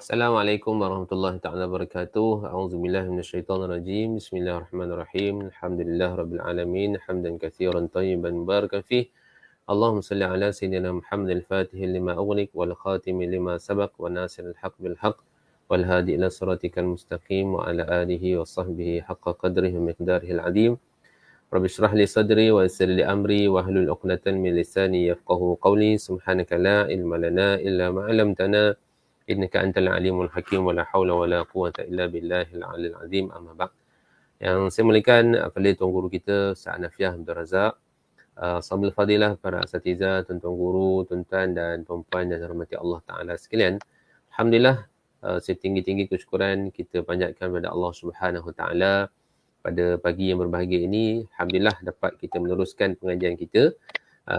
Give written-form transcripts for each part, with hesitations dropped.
Assalamualaikum warahmatullahi taala wabarakatuh. A'udzubillahi minasyaitonir rajim. Bismillahirrahmanirrahim. Alhamdulillahirabbil alamin. Hamdan katsiran tayyiban mubarakan fih. Allahumma shalli ala sayyidina Muhammadil fatihil lima ughliq wal khatimi lima sabaq wa nasiril haqq bil haqq wal hadi ila siratikal mustaqim wa ala alihi wa sahbihi haqqa qadrihi wa miqdarihil azim. Rabbi shrah li sadri wa yassir li amri wa hlul 'uqdatan min lisani yafqahu qawli. Subhanaka la ilma lana illa ma 'allamtana. Innaka antal alimul hakim wa la hawla wa la quwwata illa billahil aliyil azim. Amma ba'd. Yang saya muliakan ahli tuan guru kita Ustaz Nafiah Abdul Razak, Sahabat Fadilah, para asatiza, tuan-tuan guru, tuan-tuan dan puan-puan yang dirahmati Allah Taala sekalian. Alhamdulillah, setinggi-tinggi kesyukuran kita panjatkan kepada Allah Subhanahu Taala pada pagi yang berbahagia ini. Alhamdulillah dapat kita meneruskan pengajian kita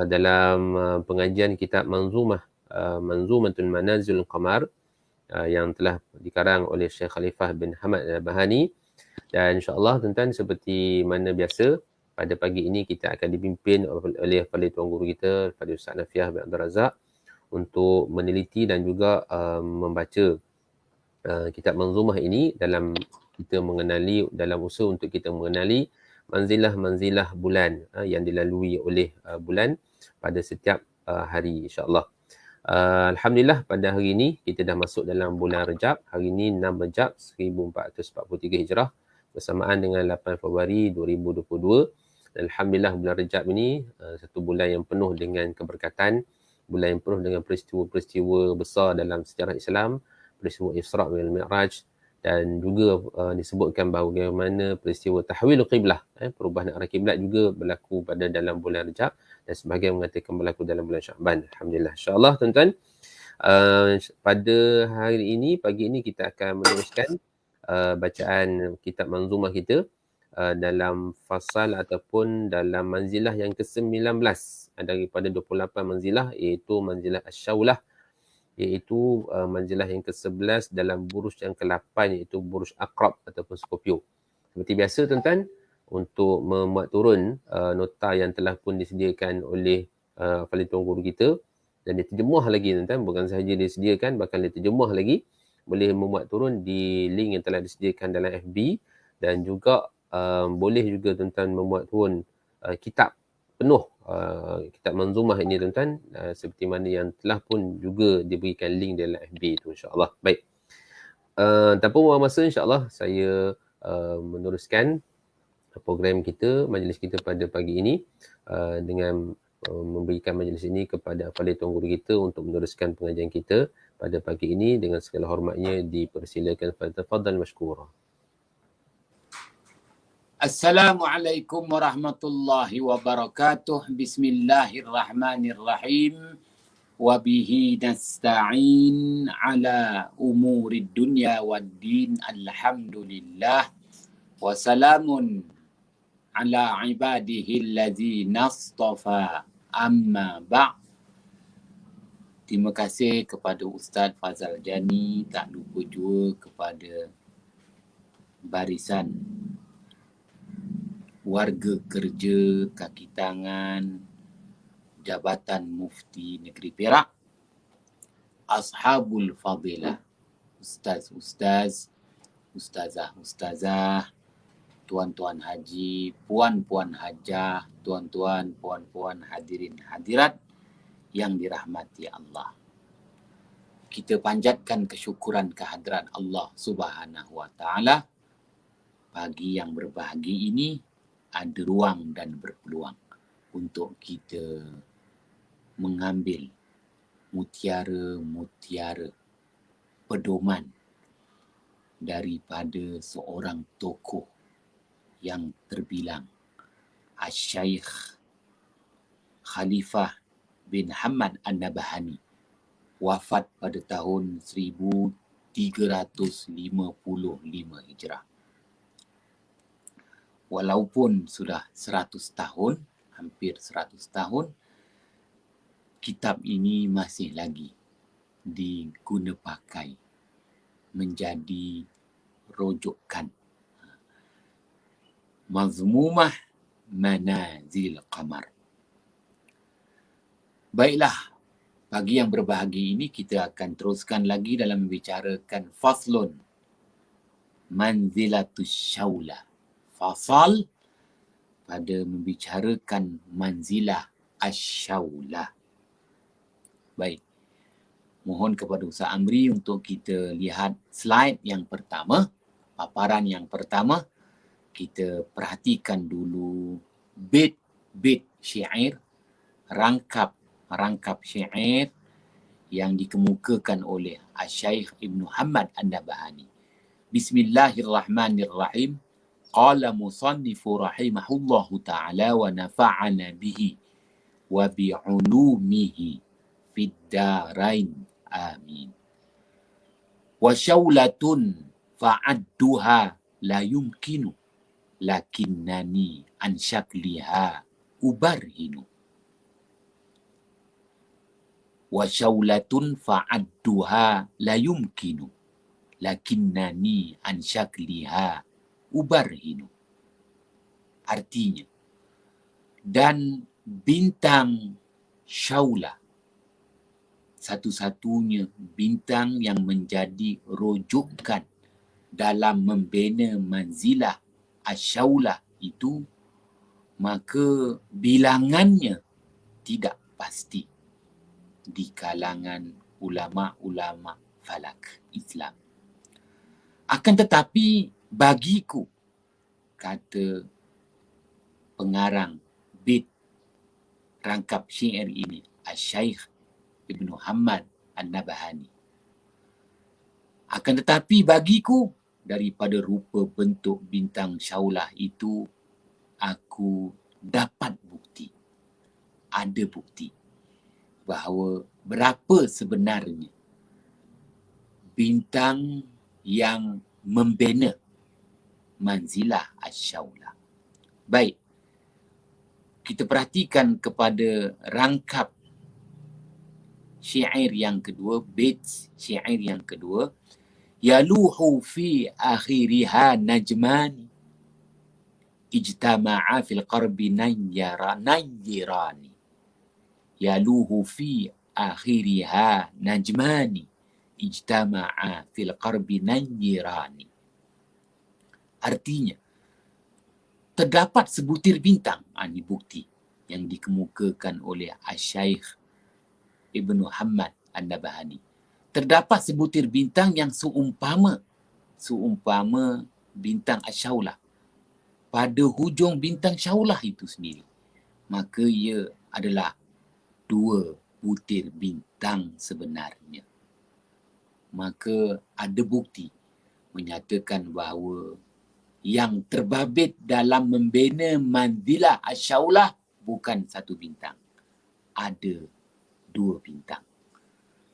dalam pengajian kitab Manzumatul Manazilul Qamar yang telah dikarang oleh Syekh Khalifah bin Hamad Al-Bahani. Dan insya-Allah tuan-tuan, seperti mana biasa, pada pagi ini kita akan dipimpin oleh tuan guru kita, pada Ustaz Nafiah bin Abdul Razak, untuk meneliti dan juga membaca kitab Manzumah ini dalam kita mengenali, dalam usaha untuk kita mengenali manzilah-manzilah bulan yang dilalui oleh bulan pada setiap hari, insya-Allah. Alhamdulillah pada hari ini kita dah masuk dalam bulan Rejab. Hari ini 6 Rejab 1443 Hijrah bersamaan dengan 8 Februari 2022. Dan Alhamdulillah bulan Rejab ini satu bulan yang penuh dengan keberkatan, bulan yang penuh dengan peristiwa-peristiwa besar dalam sejarah Islam, peristiwa Isra' wal Mi'raj, dan juga disebutkan bagaimana peristiwa tahwil qiblah, perubahan arah kiblat juga berlaku pada dalam bulan Rejab, dan sebahagian mengatakan berlaku dalam bulan Sya'ban. Alhamdulillah. InsyaAllah tuan-tuan, pada hari ini, pagi ini kita akan meneruskan bacaan kitab Manzumah kita dalam fasal ataupun dalam manzilah yang ke-19 daripada 28 manzilah, iaitu manzilah Asy-Syaulah, iaitu manzilah yang ke-11 dalam burus yang ke-8, iaitu burus Aqrab ataupun Scorpio. Seperti biasa tuan-tuan, untuk memuat turun nota yang telah pun disediakan oleh tuan guru kita, dan diterjemuh lagi tuan-tuan, bukan sahaja disediakan, bahkan diterjemuh lagi, boleh memuat turun di link yang telah disediakan dalam FB, dan juga boleh juga tuan-tuan memuat turun kitab penuh, kitab Manzumah ini tuan-tuan, seperti mana yang telah pun juga diberikan link dalam FB itu, insya-Allah. Baik. Tanpa buang masa, insya-Allah saya meneruskan program kita, majlis kita pada pagi ini dengan memberikan majlis ini kepada tuan guru kita untuk meneruskan pengajian kita pada pagi ini. Dengan segala hormatnya dipersilakan, tafadhal mashkura. Assalamualaikum warahmatullahi wabarakatuh. Bismillahirrahmanirrahim. Wabihi nasta'in ala umurid dunya waddin. Alhamdulillah. Wassalamun ala ibadihi allazina astafa. Amma ba'. Terima kasih kepada Ustaz Fazal Jani, tak lupa juga kepada barisan warga kerja kaki tangan Jabatan Mufti Negeri Perak, Ashabul Fadilah, Ustaz-Ustaz, Ustazah-Ustazah, Tuan-Tuan Haji, Puan-Puan Hajah, Tuan-Tuan, Puan-Puan hadirin hadirat yang dirahmati Allah. Kita panjatkan kesyukuran kehadiran Allah Subhanahu Wa Ta'ala. Pagi yang berbahagia ini ada ruang dan berpeluang untuk kita mengambil mutiara-mutiara pedoman daripada seorang tokoh yang terbilang, Asy-Syaikh Khalifah bin Hamad An-Nabhani, wafat pada tahun 1355 Hijrah. Walaupun sudah 100 tahun, hampir 100 tahun, kitab ini masih lagi diguna pakai menjadi rujukan. Mazmumah Manazil Qamar. Baiklah, Pagi yang berbahagia ini kita akan teruskan lagi dalam membicarakan faslun manzilatus syaulah. Fasal pada membicarakan manzilah asyaulah. Baik. Mohon kepada Ustaz Amri untuk kita lihat slide yang pertama, paparan yang pertama. Kita perhatikan dulu bait syair, rangkap syair yang dikemukakan oleh Asy-Syaikh Ibnu Hamad An-Nabahani. Bismillahirrahmanirrahim. Qala musannifu rahimahullahu ta'ala wa nafa'ana bihi wa bi'ulumihi fid darain. Amin. Wa syaulatun fa'adduha la yumkinu lakinnani an syakliha ubarhinu. Wa syaulatun fa'adduha la yumkinu lakinnani an syakliha ubarhinu. Artinya, dan bintang syaulah, satu-satunya bintang yang menjadi rujukan dalam membina manzilah asyaulah itu, maka bilangannya tidak pasti di kalangan ulama-ulama falak Islam. Akan tetapi bagiku, kata pengarang bait rangkap syair ini, Asy-Syaikh Ibnu Hamad An-Nabahani, akan tetapi bagiku, daripada rupa bentuk bintang syaulah itu, aku dapat bukti, ada bukti bahawa berapa sebenarnya bintang yang membina manzilah asyaulah. Baik, kita perhatikan kepada rangkap syair yang kedua, bait syair yang kedua. Yaluhu fi akhiriha najmani ijtama'a fil qarbi nayyirani. Yaluhu fi akhiriha najmani ijtama'a fil qarbi nayyirani. Artinya, terdapat sebutir bintang. Ini bukti yang dikemukakan oleh Asy-Syaikh Ibnu Hamad An-Nabahani. Terdapat sebutir bintang yang seumpama bintang asyaulah pada hujung bintang syaulah itu sendiri. Maka ia adalah dua butir bintang sebenarnya. Maka ada bukti menyatakan bahawa yang terbabit dalam membina manzilah asyaulah bukan satu bintang, ada dua bintang.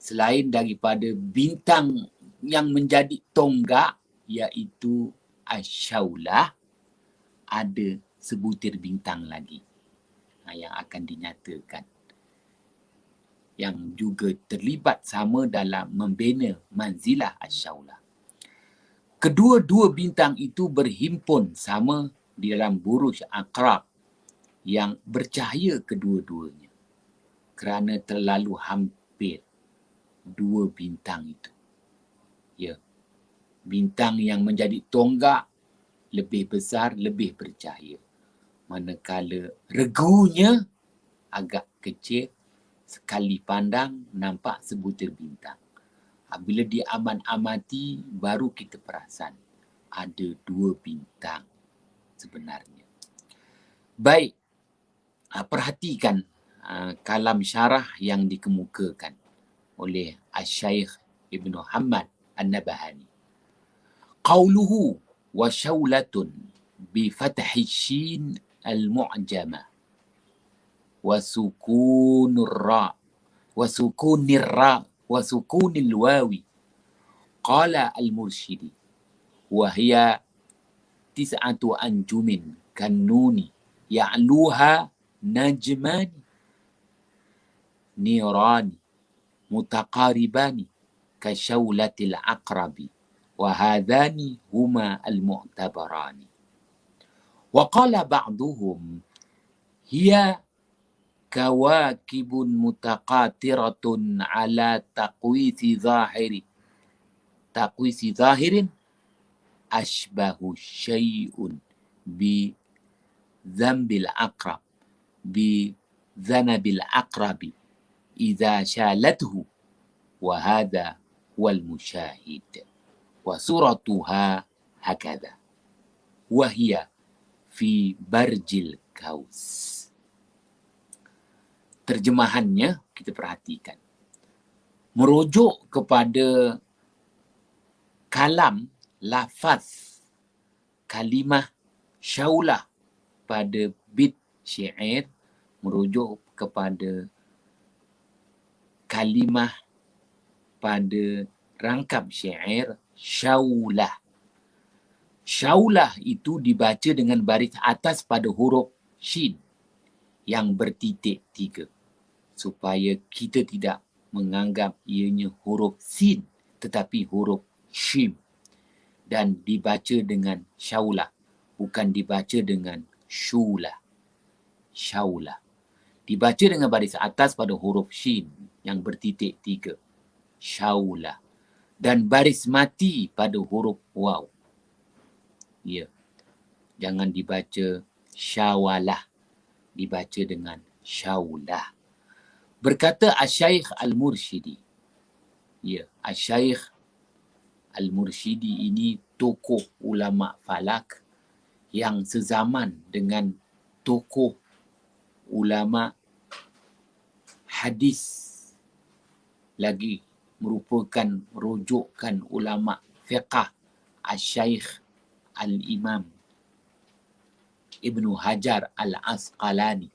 Selain daripada bintang yang menjadi tonggak, iaitu asyaulah, ada sebutir bintang lagi yang akan dinyatakan, yang juga terlibat sama dalam membina manzilah asyaulah. Kedua-dua bintang itu berhimpun sama di dalam buruj Aqrab yang bercahaya kedua-duanya, kerana terlalu hampir dua bintang itu. Ya, bintang yang menjadi tonggak lebih besar, lebih bercahaya. Manakala regunya agak kecil, sekali pandang nampak sebutir bintang. Bila diamat-amati, baru kita perasan ada dua bintang sebenarnya. Baik, perhatikan kalam syarah yang dikemukakan oleh Asy-Syaikh Ibnu Hamad An-Nabahani. Qauluhu wa syaulatun bi fathi syin al-mu'jamah wa sukunur ra wa sukunir ra wa sukunil wawi. Qala al-mursyidi wa hiya tis'atu anjumin kannuni ya'luha najmani nirani mutaqaribani kasyaulatil aqrabi wa hadhani huma al-mu'tabarani. Wa qala ba'duhum hiya kawakibun mutaqatiratun ala taqwisi zahirin ashbahu syai'un bi dzambil aqrab bi dzanabil aqrabi idza syalathu wa hadha wal musyahid wa suratuha hakadha wa hiya fi barjil kaus. Terjemahannya kita perhatikan. Merujuk kepada kalam, lafaz, kalimah syaulah pada bit syair, merujuk kepada kalimah pada rangkap syair syaulah. Syaulah itu dibaca dengan baris atas pada huruf shin yang bertitik 3 supaya kita tidak menganggap ianya huruf sin tetapi huruf shim, dan dibaca dengan syaulah, bukan dibaca dengan syulah. Syaulah dibaca dengan baris atas pada huruf shin yang bertitik 3, syaulah, dan baris mati pada huruf waw. Ya, jangan dibaca syawalah, dibaca dengan syaulah. Berkata Asy-Syaikh Al-Mursyidi. Ya, Asy-Syaikh Al-Mursyidi ini tokoh ulama falak yang sezaman dengan tokoh ulama hadis, lagi merupakan rujukan ulama fiqh Asy-Syaikh Al-Imam Ibnu Hajar Al-Asqalani,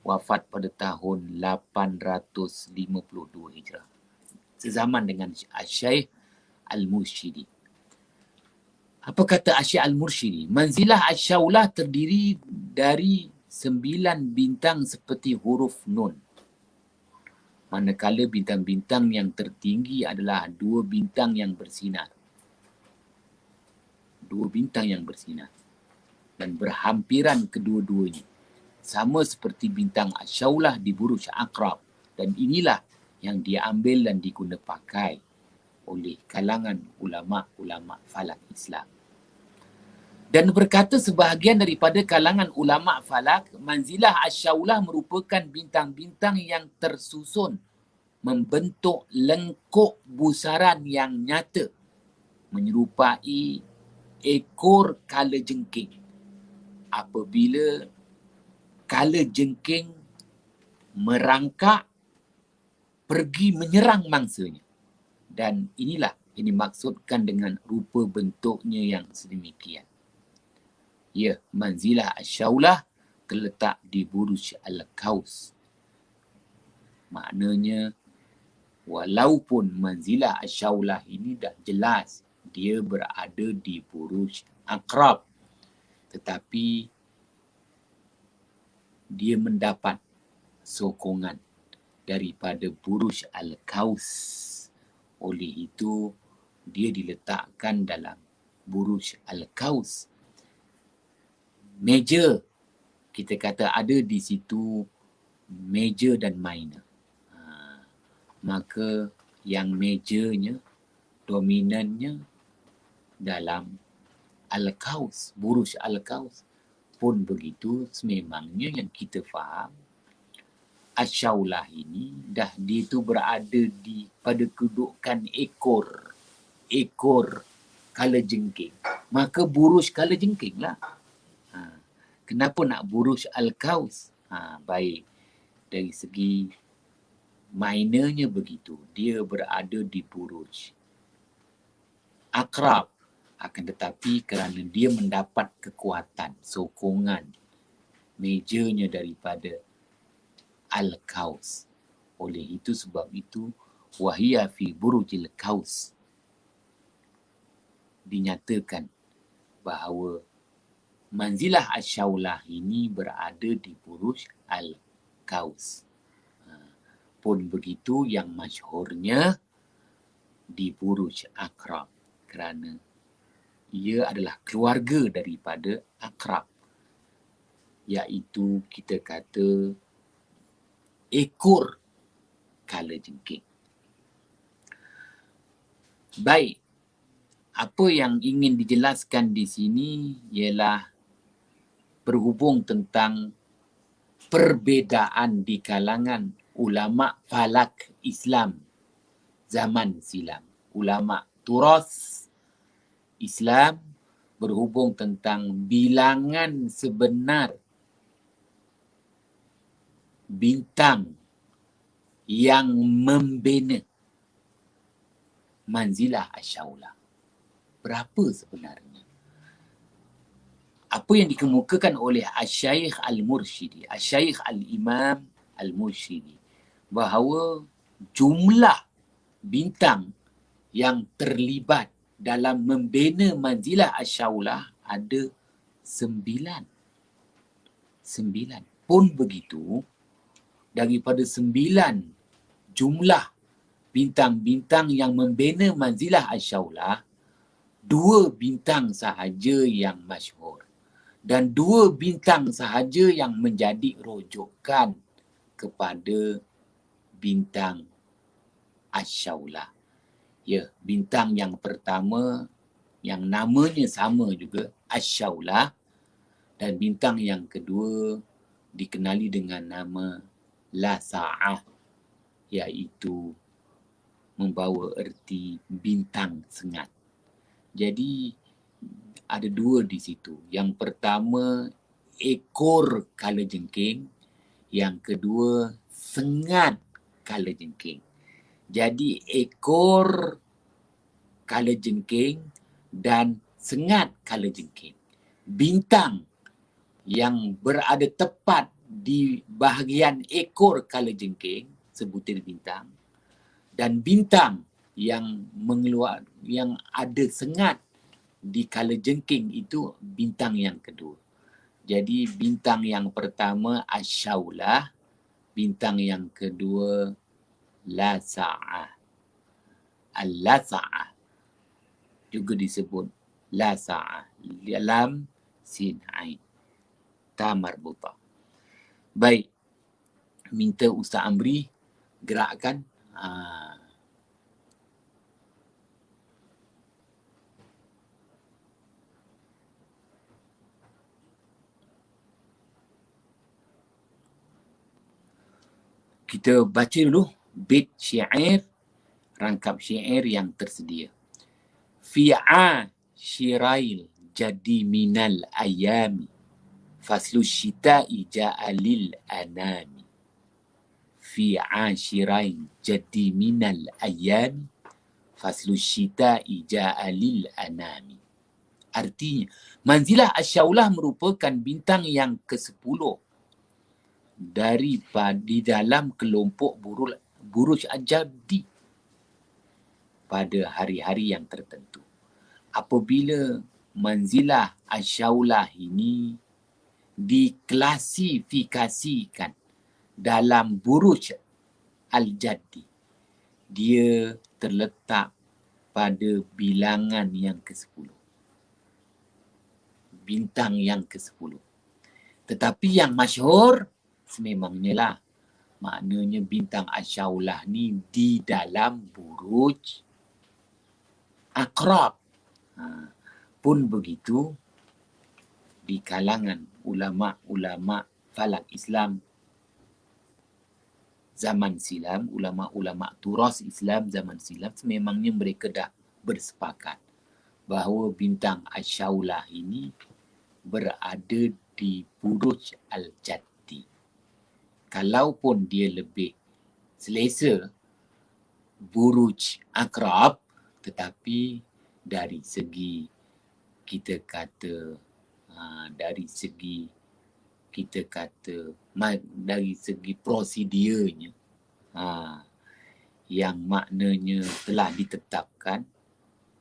wafat pada tahun 852 Hijrah. Sezaman dengan Asy-Syaikh Al-Mursyidi. Apa kata Asy-Syaikh Al-Mursyidi? Manzilah Asy-Syaulah terdiri dari 9 bintang seperti huruf nun. Manakala bintang-bintang yang tertinggi adalah 2 bintang yang bersinar. 2 bintang yang bersinar. Dan berhampiran kedua-duanya. Sama seperti bintang Asy-Syaulah di Buruj Aqrab. Dan inilah yang diambil dan diguna pakai oleh kalangan ulama-ulama falak Islam. Dan berkata sebahagian daripada kalangan ulama falak, manzilah Asy-Syaulah merupakan bintang-bintang yang tersusun membentuk lengkuk busaran yang nyata menyerupai ekor kalajengking. Apabila kalajengking merangkak pergi menyerang mangsanya. Dan inilah yang dimaksudkan dengan rupa bentuknya yang sedemikian. Ya, manzilah Asy-Syaulah terletak di Buruj Al-Kaus. Maknanya, walaupun manzilah Asy-Syaulah ini dah jelas dia berada di Buruj Aqrab, tetapi dia mendapat sokongan daripada Buruj Al-Kaus. Oleh itu, dia diletakkan dalam Buruj Al-Kaus. Meja, kita kata ada di situ meja dan minor. Maka yang mejanya, dominannya dalam Al-Kaus, Buruj Al-Kaus. Pun begitu, sememangnya yang kita faham, Asy-Syaulah ini dah dia tu berada di pada kedudukan ekor kalajengking. Maka Buruj kalajengking lah. Kenapa nak Buruj Al-Kaus? Baik, dari segi minornya begitu, dia berada di Buruj Aqrab. Akan tetapi kerana dia mendapat kekuatan, sokongan mejanya daripada Al-Kaus. Oleh itu, sebab itu, wahia fi burujil kaus. Dinyatakan bahawa manzilah Asy-Syaulah ini berada di Buruj Al-Kaus. Pun begitu, yang masyhurnya di Buruj Aqrab. Kerana ia adalah keluarga daripada Aqrab. Iaitu kita kata ekor kalajengking. Baik, apa yang ingin dijelaskan di sini ialah berhubung tentang perbezaan di kalangan ulama falak Islam zaman silam. Ulama turas Islam berhubung tentang bilangan sebenar bintang yang membina manzilah asy-syaulah. Berapa sebenarnya? Apa yang dikemukakan oleh Asy-Syaikh Al-Mursyidi, Asy-Syaikh Al-Imam Al-Mursyidi, bahawa jumlah bintang yang terlibat dalam membina manzilah asy-syaulah ada 9. 9. Pun begitu, daripada 9 jumlah bintang-bintang yang membina manzilah asy-syaulah, 2 bintang sahaja yang masyhur dan 2 bintang sahaja yang menjadi rujukan kepada bintang asy-syaulah. Ya, bintang yang pertama yang namanya sama juga, asy-syaulah, dan bintang yang kedua dikenali dengan nama Lasa'ah, iaitu membawa erti bintang sengat. Jadi ada 2 di situ. Yang pertama ekor kalajengking, yang kedua sengat kalajengking. Jadi ekor kalajengking dan sengat kalajengking, bintang yang berada tepat di bahagian ekor kalajengking, sebutir bintang, dan bintang yang yang ada sengat di kalajengking itu bintang yang kedua. Jadi bintang yang pertama asy-syaulah, bintang yang kedua Lasa'ah. Al-Lasa'ah juga disebut Lasa'ah, lam sin ain, ta marbutah. Baik, minta Ustaz Amri gerakkan. Kita baca dulu bait syair, rangkap syair yang tersedia. Fi'a syirail jadi minal ayami, faslu syita'i ja'alil anami. Fi'a syirail jadi minal ayami, faslu syita'i ja'alil anami. Artinya, manzilah asy-syaulah merupakan bintang yang ke-10 di dalam kelompok buruj al-jaddi pada hari-hari yang tertentu. Apabila manzilah asy-syaulah ini diklasifikasikan dalam buruj al-jaddi, dia terletak pada bilangan yang ke-10. Bintang yang ke-10. Tetapi yang masyhur sememangnya lah, maknanya bintang asy-syaulah ni di dalam buruj Aqrab. Pun begitu, di kalangan ulama-ulama falak Islam zaman silam, ulama-ulama turas Islam zaman silam, sememangnya mereka dah bersepakat bahawa bintang asy-syaulah ini berada di buruj al-jaddi. Kalaupun dia lebih selesa buruj Aqrab, tetapi dari segi kita kata dari segi prosedurnya, yang maknanya telah ditetapkan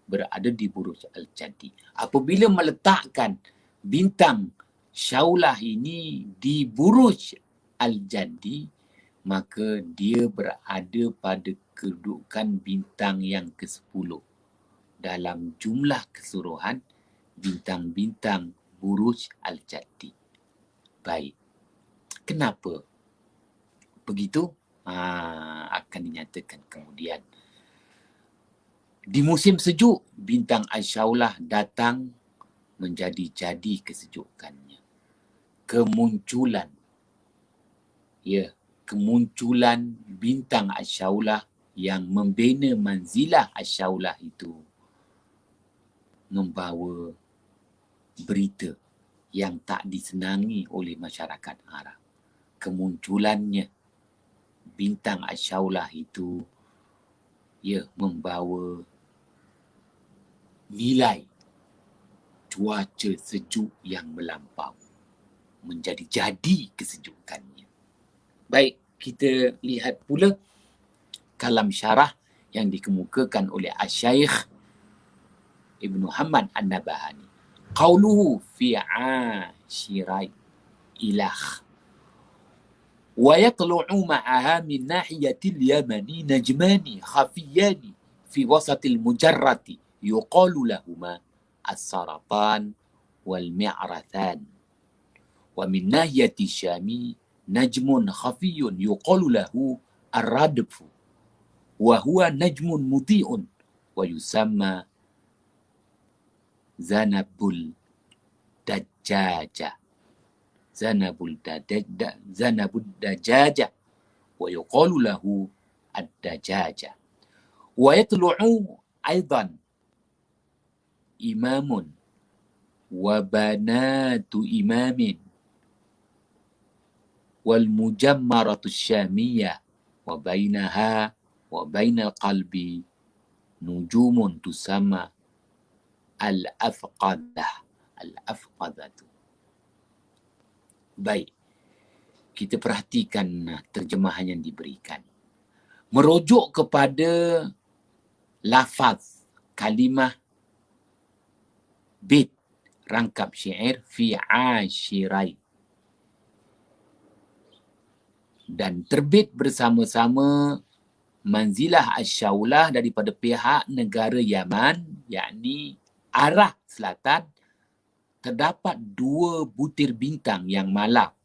berada di buruj al-jaddi. Apabila meletakkan bintang syaulah ini di buruj al-jaddi, maka dia berada pada kedudukan bintang yang ke-10 dalam jumlah keseluruhan bintang-bintang buruj al-jaddi. Baik. Kenapa Begitu akan dinyatakan kemudian. Di musim sejuk, bintang Asyaulah datang menjadi-jadi kesejukannya. Kemunculan bintang Asyaulah yang membina manzilah Asyaulah itu membawa berita yang tak disenangi oleh masyarakat Arab. Kemunculannya bintang Asyaulah itu membawa nilai cuaca sejuk yang melampau. Menjadi-jadi kesejukannya. Baik, kita lihat pula kalam syarah yang dikemukakan oleh Asy-Syaikh Ibn Muhammad An-Nabahani. Qauluhu fi ashirai ilah. ويطلع معها من ناحية اليمن نجمان خفيان في وسط المجرة يقال لهما السرطان والمعرثان ومن ناحية الشام نجم خفي يقال له الردف وهو نجم مضيء ويسمى ذنب الدجاجة ذنب الدجاجة ويقال له الدجاجة ويطلع أيضا إمام وبنات إمام والمجمرة الشامية وبينها وبين القلب نجوم تسمى الأفقدة. Baik, kita perhatikan terjemahan yang diberikan. Merujuk kepada lafaz kalimah bait rangkap syair fi ashirai dan terbit bersama-sama manzilah Asyaulah daripada pihak negara Yaman, yakni arah selatan, terdapat 2 butir bintang yang malap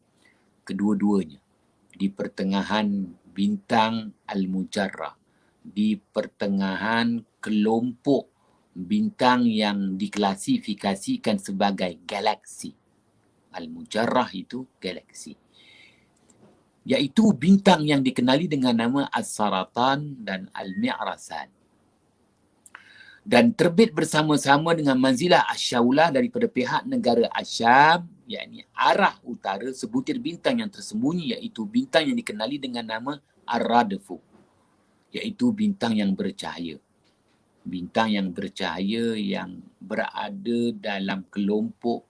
kedua-duanya di pertengahan bintang Al-Mujarrah, di pertengahan kelompok bintang yang diklasifikasikan sebagai galaksi. Al-Mujarrah itu galaksi, iaitu bintang yang dikenali dengan nama As-Saratan dan Al-Mi'rasan. Dan terbit bersama-sama dengan manzilah Asyaulah daripada pihak negara Asyam, yakni arah utara, sebutir bintang yang tersembunyi, iaitu bintang yang dikenali dengan nama Ar-Radfu, iaitu bintang yang bercahaya. Bintang yang bercahaya yang berada dalam kelompok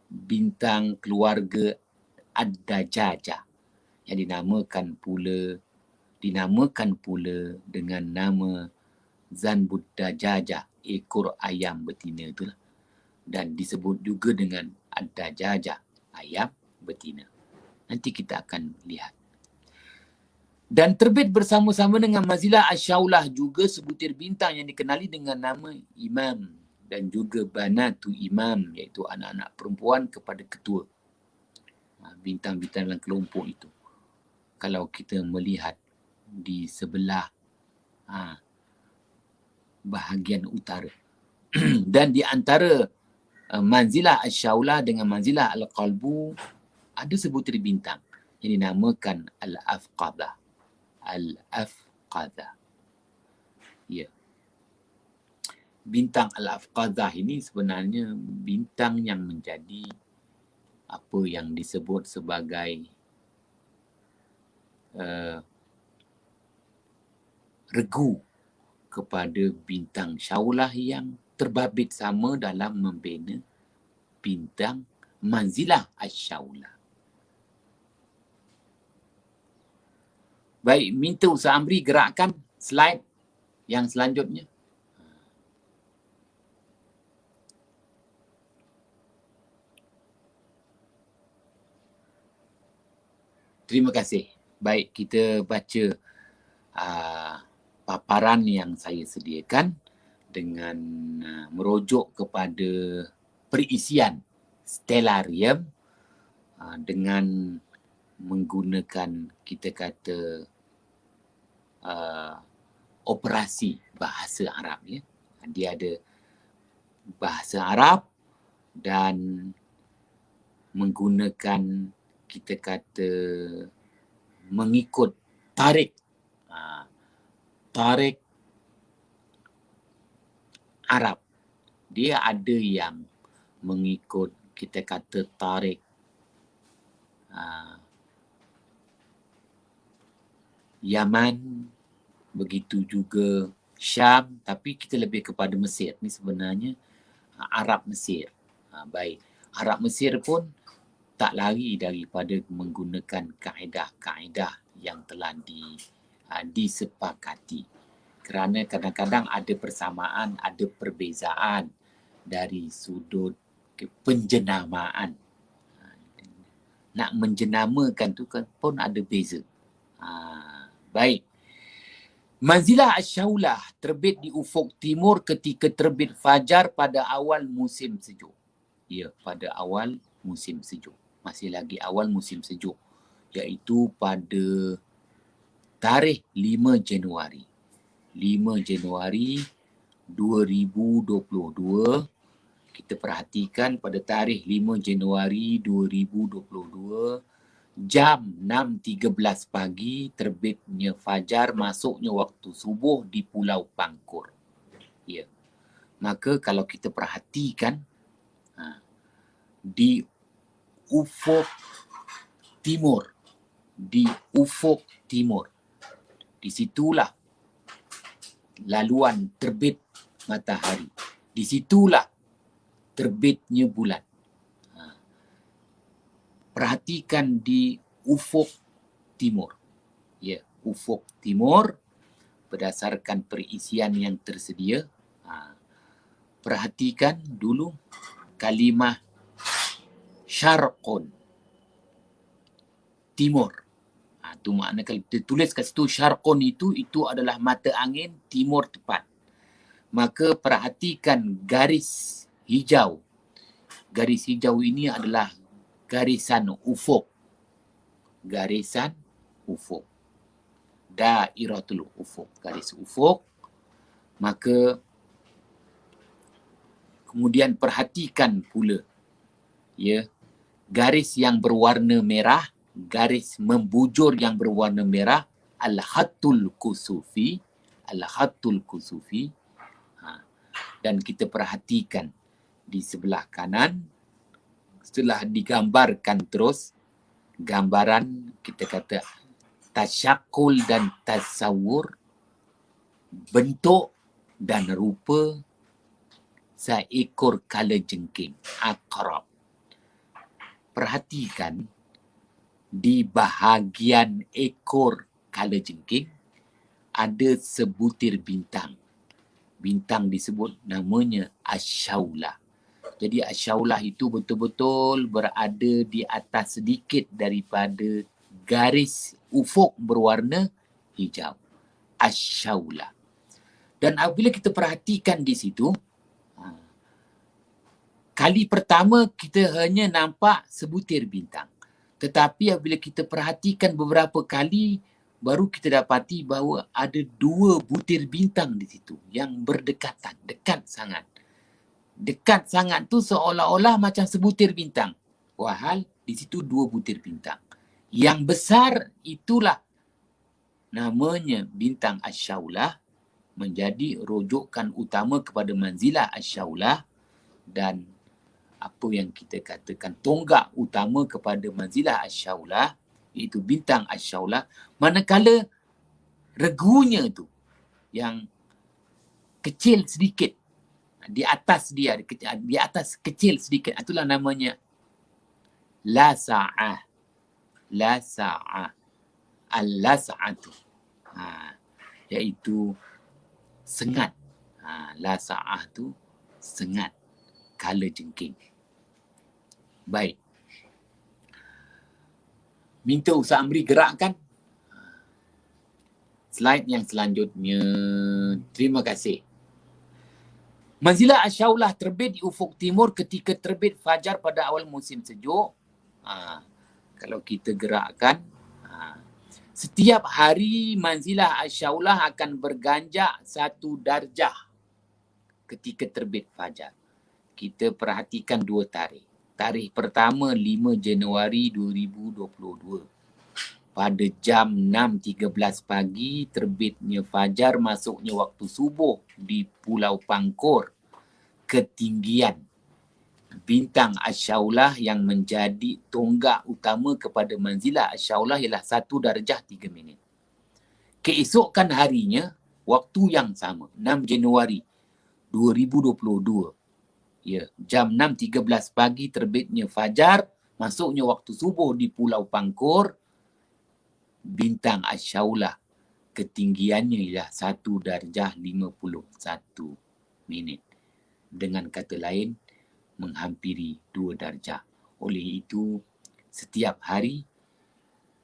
bintang keluarga Ad-Dajajah yang dinamakan pula dengan nama Zanbud Dajajah, ekor ayam betina itulah. Dan disebut juga dengan Ad-Dajajah, ayam betina. Nanti kita akan lihat. Dan terbit bersama-sama dengan manzilah Asyaulah juga sebutir bintang yang dikenali dengan nama Imam dan juga Banatu Imam, iaitu anak-anak perempuan kepada ketua. Bintang-bintang dalam kelompok itu. Kalau kita melihat di sebelah bahagian utara. Dan di antara manzilah Asyaulah dengan manzilah Al-Qalbu ada sebutir bintang yang dinamakan Al-Afqadah. Al-Afqadah. Ya. Bintang Al-Afqadah ini sebenarnya bintang yang menjadi apa yang disebut sebagai regu kepada bintang Syaulah yang terbabit sama dalam membina bintang manzilah Asyaulah. Baik, minta Ustaz Amri gerakkan slide yang selanjutnya. Terima kasih. Baik, kita baca paparan yang saya sediakan dengan merujuk kepada perisian stellarium dengan menggunakan kita kata operasi bahasa Arab ya. Dia ada bahasa Arab dan menggunakan kita kata mengikut tarik tarik Arab. Dia ada yang mengikut kita kata tarik Yaman, begitu juga Syam, tapi kita lebih kepada Mesir. Ni sebenarnya Arab Mesir. Baik. Arab Mesir pun tak lari daripada menggunakan kaedah-kaedah yang telah disepakati. Kerana kadang-kadang ada persamaan, ada perbezaan dari sudut penjenamaan. Nak menjenamakan tu kan pun ada beza. Baik. Manzilah Ash-Shaulah terbit di ufuk timur ketika terbit fajar pada awal musim sejuk. Ya, pada awal musim sejuk. Masih lagi awal musim sejuk. Iaitu pada tarikh 5 Januari. 5 Januari 2022. Kita perhatikan pada tarikh 5 Januari 2022. Jam 6.13 pagi terbitnya fajar, masuknya waktu subuh di Pulau Pangkur. Ya. Maka kalau kita perhatikan di ufuk timur, di situlah laluan terbit matahari. Di situlah terbitnya bulan. Perhatikan di ufuk timur. Ya, ufuk timur berdasarkan perisian yang tersedia. Perhatikan dulu kalimah syarqun, timur. Tu makna kalau kita tulis kat situ syarqun itu adalah mata angin timur tepat. Maka perhatikan garis hijau. Garis hijau ini adalah garisan ufuk. Garisan ufuk. Dairatul ufuk. Garis ufuk. Maka kemudian perhatikan pula ya, garis yang berwarna merah, garis membujur yang berwarna merah, al-khattul kusufi, al-khattul kusufi. Dan kita perhatikan di sebelah kanan, setelah digambarkan terus, gambaran kita kata tasyakul dan tasawur, bentuk dan rupa seekor kalajengking, aqrab. Perhatikan di bahagian ekor kalajengking ada sebutir bintang. Bintang disebut namanya Ash-Shaulah. Jadi Ash-Shaulah itu betul-betul berada di atas sedikit daripada garis ufuk berwarna hijau. Ash-Shaulah. Dan apabila kita perhatikan di situ, kali pertama kita hanya nampak sebutir bintang. Tetapi apabila kita perhatikan beberapa kali, baru kita dapati bahawa ada 2 butir bintang di situ yang berdekatan, dekat sangat. Dekat sangat tu seolah-olah macam sebutir bintang. Wahal di situ 2 butir bintang. Yang besar itulah namanya bintang Ash-Shaulah, menjadi rujukan utama kepada manzilah Ash-Shaulah dan apa yang kita katakan tonggak utama kepada manzilah Ash-Shaulah, iaitu bintang Ash-Shaulah. Manakala regunya tu yang kecil sedikit di atas dia, di atas kecil sedikit, itulah namanya lasa'ah. Lasa'ah, al-las'atu, iaitu sengat. Lasa'ah tu sengat, kalajengking. Baik. Minta Ustaz Amri gerakkan slide yang selanjutnya. Terima kasih. Manzilah Ash-Shaulah terbit di ufuk timur ketika terbit fajar pada awal musim sejuk. Kalau kita gerakkan, setiap hari manzilah Asyaulah akan berganjak 1 darjah ketika terbit fajar. Kita perhatikan 2 tarikh. Tarikh pertama 5 Januari 2022. Pada jam 6.13 pagi terbitnya fajar, masuknya waktu subuh di Pulau Pangkor. Ketinggian bintang Asyaulah yang menjadi tonggak utama kepada manzilah Asyaulah ialah 1 darjah 3 minit. Keesokan harinya, waktu yang sama, 6 Januari 2022. Ya, jam 6.13 pagi terbitnya fajar, masuknya waktu subuh di Pulau Pangkor. Bintang Asyaulah ketinggiannya ialah 1 darjah 51 minit. Dengan kata lain, menghampiri 2 darjah. Oleh itu, setiap hari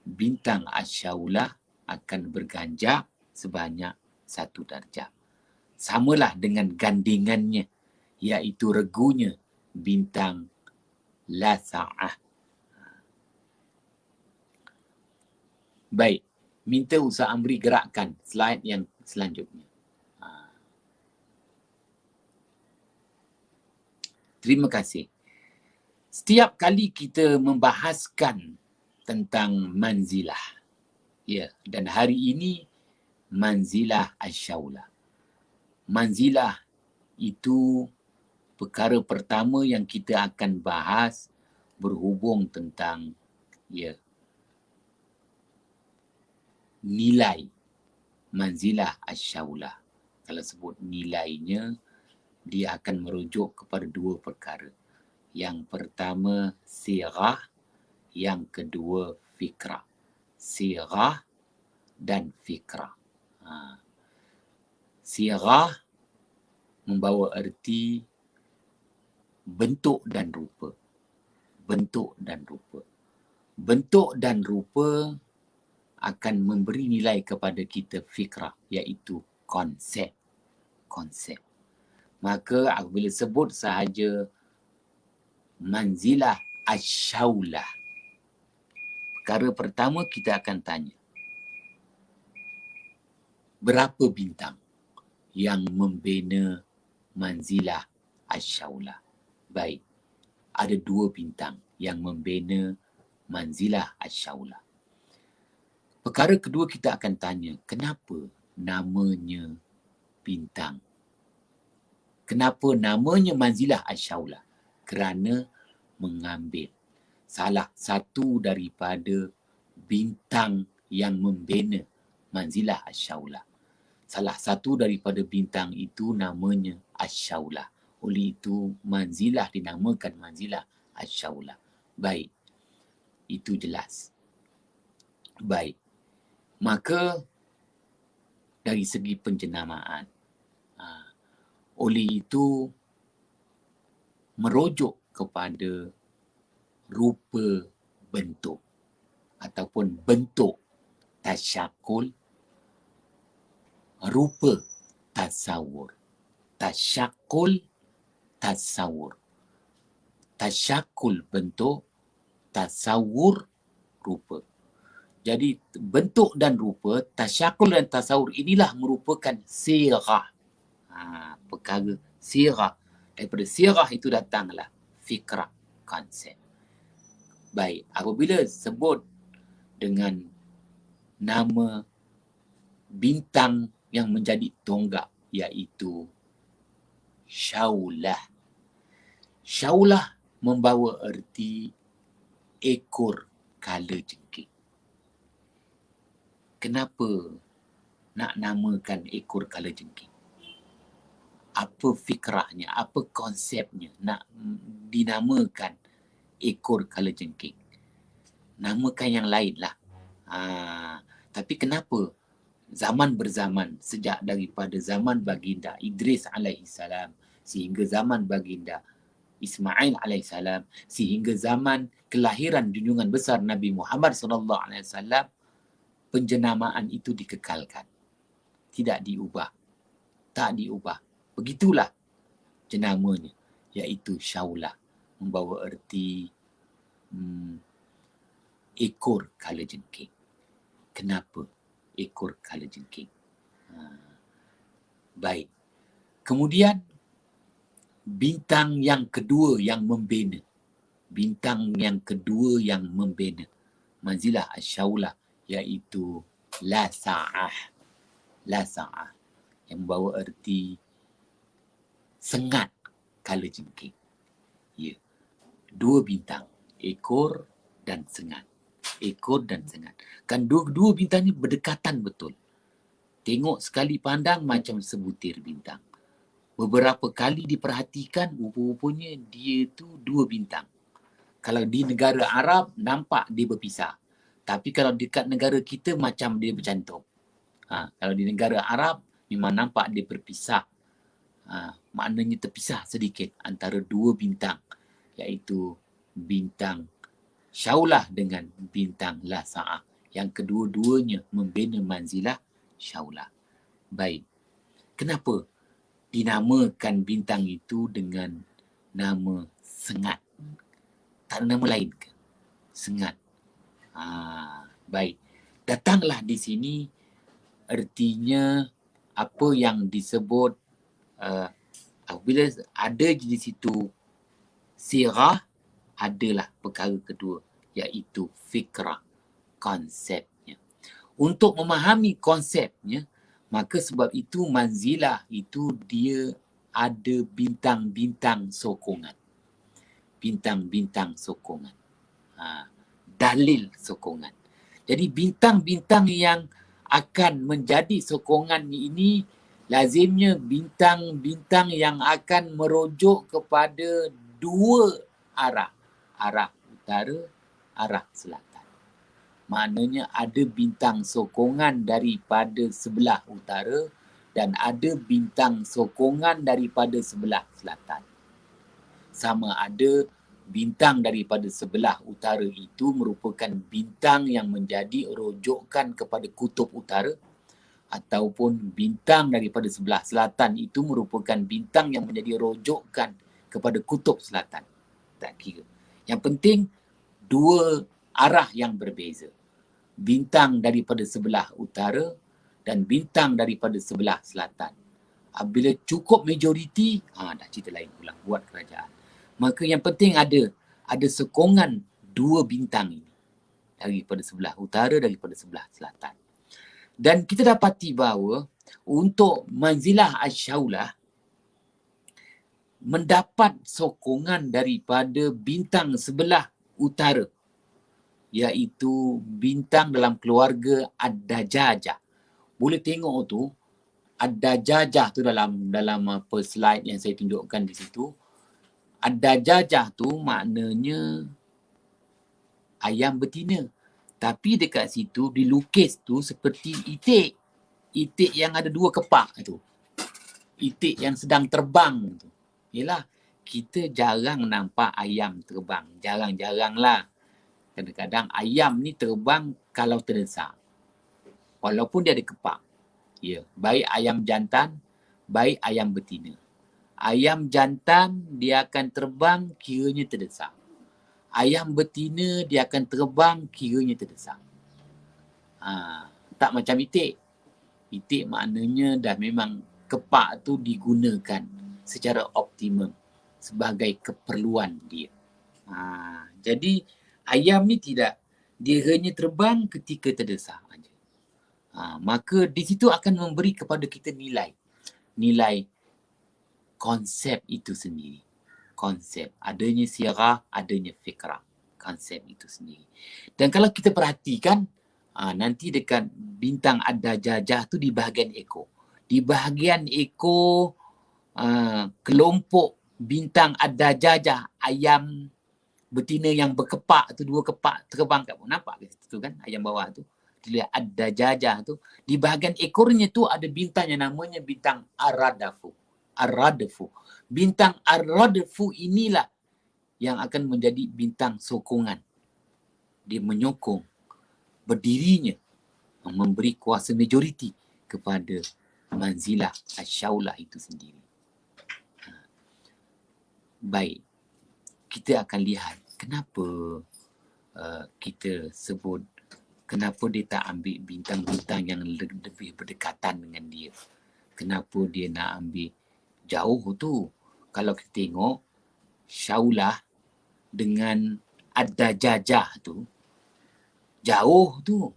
bintang Asyaulah akan berganjak sebanyak 1 darjah. Samalah dengan gandingannya, iaitu regunya bintang Lasa'ah. Baik, minta Ustaz Amri gerakkan slide yang selanjutnya. Terima kasih. Setiap kali kita membahaskan tentang manzilah, ya, dan hari ini manzilah Asyaulah. Manzilah itu perkara pertama yang kita akan bahas berhubung tentang, ya, nilai manzilah Asyaulah. Kalau sebut nilainya, dia akan merujuk kepada 2 perkara. Yang pertama sirah, yang kedua fikrah. Sirah dan fikrah. Sirah membawa erti bentuk dan rupa. Bentuk dan rupa. Bentuk dan rupa akan memberi nilai kepada kita fikrah, iaitu konsep. Konsep. Maka apabila sebut sahaja manzilah Asyaulah, perkara pertama kita akan tanya, berapa bintang yang membina manzilah Asyaulah? Baik, ada 2 bintang yang membina manzilah Asyaulah. Perkara kedua kita akan tanya, kenapa namanya bintang? Kenapa namanya manzilah Asyaulah? Kerana mengambil salah satu daripada bintang yang membina manzilah Asyaulah. Salah satu daripada bintang itu namanya Asyaulah. Oleh itu, manzilah dinamakan manzilah Asyaulah. Baik, itu jelas. Baik, maka dari segi penjenamaan, oleh itu merujuk kepada rupa bentuk ataupun bentuk tasyakul, rupa tasawur. Tasyakul, tasawur. Tasyakul bentuk, tasawur rupa. Jadi bentuk dan rupa, tasyakul dan tasawur inilah merupakan sirah. Perkara sirah. Daripada sirah itu datanglah fikrah, konsep. Baik, apabila sebut dengan nama bintang yang menjadi tonggak, iaitu Syaulah. Syaulah membawa erti ekor kalajengking. Kenapa nak namakan ekor kalajengking? Apa fikrahnya, apa konsepnya nak dinamakan ekor kalajengking? Namakan yang lain lah. Tapi kenapa zaman berzaman, sejak daripada zaman baginda Idris alaihissalam sehingga zaman baginda Ismail alaihissalam sehingga zaman kelahiran junjungan besar Nabi Muhammad sallallahu alaihi wasallam, penjenamaan itu dikekalkan, tidak diubah, tak diubah. Begitulah jenamanya, iaitu Syaulah, membawa erti ekor kalajengking. Kenapa ekor kalajengking? Baik. Kemudian bintang yang kedua yang membina. Bintang yang kedua yang membina manzilah asyaulah, iaitu la sa'ah. La sa'ah yang membawa erti sengat kalajengking. Ya. Dua bintang, ekor dan sengat. Ekor dan sengat. Kan dua bintang ni berdekatan betul. Tengok sekali pandang macam sebutir bintang. Beberapa kali diperhatikan, rupa-rupanya dia tu dua bintang. Kalau di negara Arab, nampak dia berpisah. Tapi kalau dekat negara kita, macam dia bercantum. Kalau di negara Arab, memang nampak dia berpisah. Maknanya terpisah sedikit antara dua bintang, iaitu bintang syaulah dengan bintang la sa'ah. Yang kedua-duanya membina manzilah syaulah. Baik. Kenapa dinamakan bintang itu dengan nama sengat? Tak ada nama lain ke? Sengat. Baik. Datanglah di sini ertinya apa yang disebut apabila ada di situ sirah, adalah perkara kedua, iaitu fikrah, konsepnya. Untuk memahami konsepnya, maka sebab itu manzilah itu dia ada bintang-bintang sokongan. Bintang-bintang sokongan. Dalil sokongan. Jadi bintang-bintang yang akan menjadi sokongan ini lazimnya bintang-bintang yang akan merujuk kepada dua arah. Arah utara, arah selatan. Maknanya ada bintang sokongan daripada sebelah utara dan ada bintang sokongan daripada sebelah selatan. Sama ada bintang daripada sebelah utara itu merupakan bintang yang menjadi rujukan kepada kutub utara, ataupun bintang daripada sebelah selatan itu merupakan bintang yang menjadi rujukan kepada kutub selatan. Tak kira. Yang penting dua arah yang berbeza. Bintang daripada sebelah utara dan bintang daripada sebelah selatan. Bila cukup majoriti, dah cerita lain pula buat kerajaan. Maka yang penting ada sokongan dua bintang ini. Daripada sebelah utara, daripada sebelah selatan. Dan kita dapati bahawa untuk manzilah asyaulah mendapat sokongan daripada bintang sebelah utara, iaitu bintang dalam keluarga Ad-Dajajah. Boleh tengok tu, Ad-Dajajah tu dalam apa slide yang saya tunjukkan di situ. Ad-Dajajah tu maknanya ayam betina. Tapi dekat situ dilukis tu seperti itik. Itik yang ada dua kepak tu. Itik yang sedang terbang tu. Yelah, kita jarang nampak ayam terbang. Jarang-jarang lah. Kadang-kadang ayam ni terbang kalau terdesak. Walaupun dia ada kepak. Ya, baik ayam jantan, baik ayam betina. Ayam jantan dia akan terbang kiranya terdesak. Ayam betina dia akan terbang kiranya terdesak. Tak macam itik. Itik maknanya dah memang kepak tu digunakan secara optimum sebagai keperluan dia. Jadi ayam ni tidak. Dia hanya terbang ketika terdesak aja. Maka di situ akan memberi kepada kita nilai konsep itu sendiri. Konsep. Adanya sirah, adanya fikrah. Konsep itu sendiri. Dan kalau kita perhatikan, nanti dekat bintang Ad-Dajajah tu di bahagian ekor. Di bahagian ekor, kelompok bintang Ad-Dajajah, ayam betina yang berkepak tu, dua kepak terbang kat bawah. Nampak ke situ kan, ayam bawah tu. Dilihat Ad-Dajajah tu. Di bahagian ekornya tu ada bintang yang namanya bintang Ar-Radafu. Ar-Radafu. Bintang Ar-Radafu inilah yang akan menjadi bintang sokongan. Dia menyokong berdirinya, memberi kuasa majoriti kepada manzilah asyaulah itu sendiri. Baik, kita akan lihat kenapa kita sebut kenapa dia tak ambil bintang-bintang yang lebih berdekatan dengan dia. Kenapa dia nak ambil jauh tu? Kalau kita tengok Syaulah dengan Ad-Dajjajah tu, jauh tu.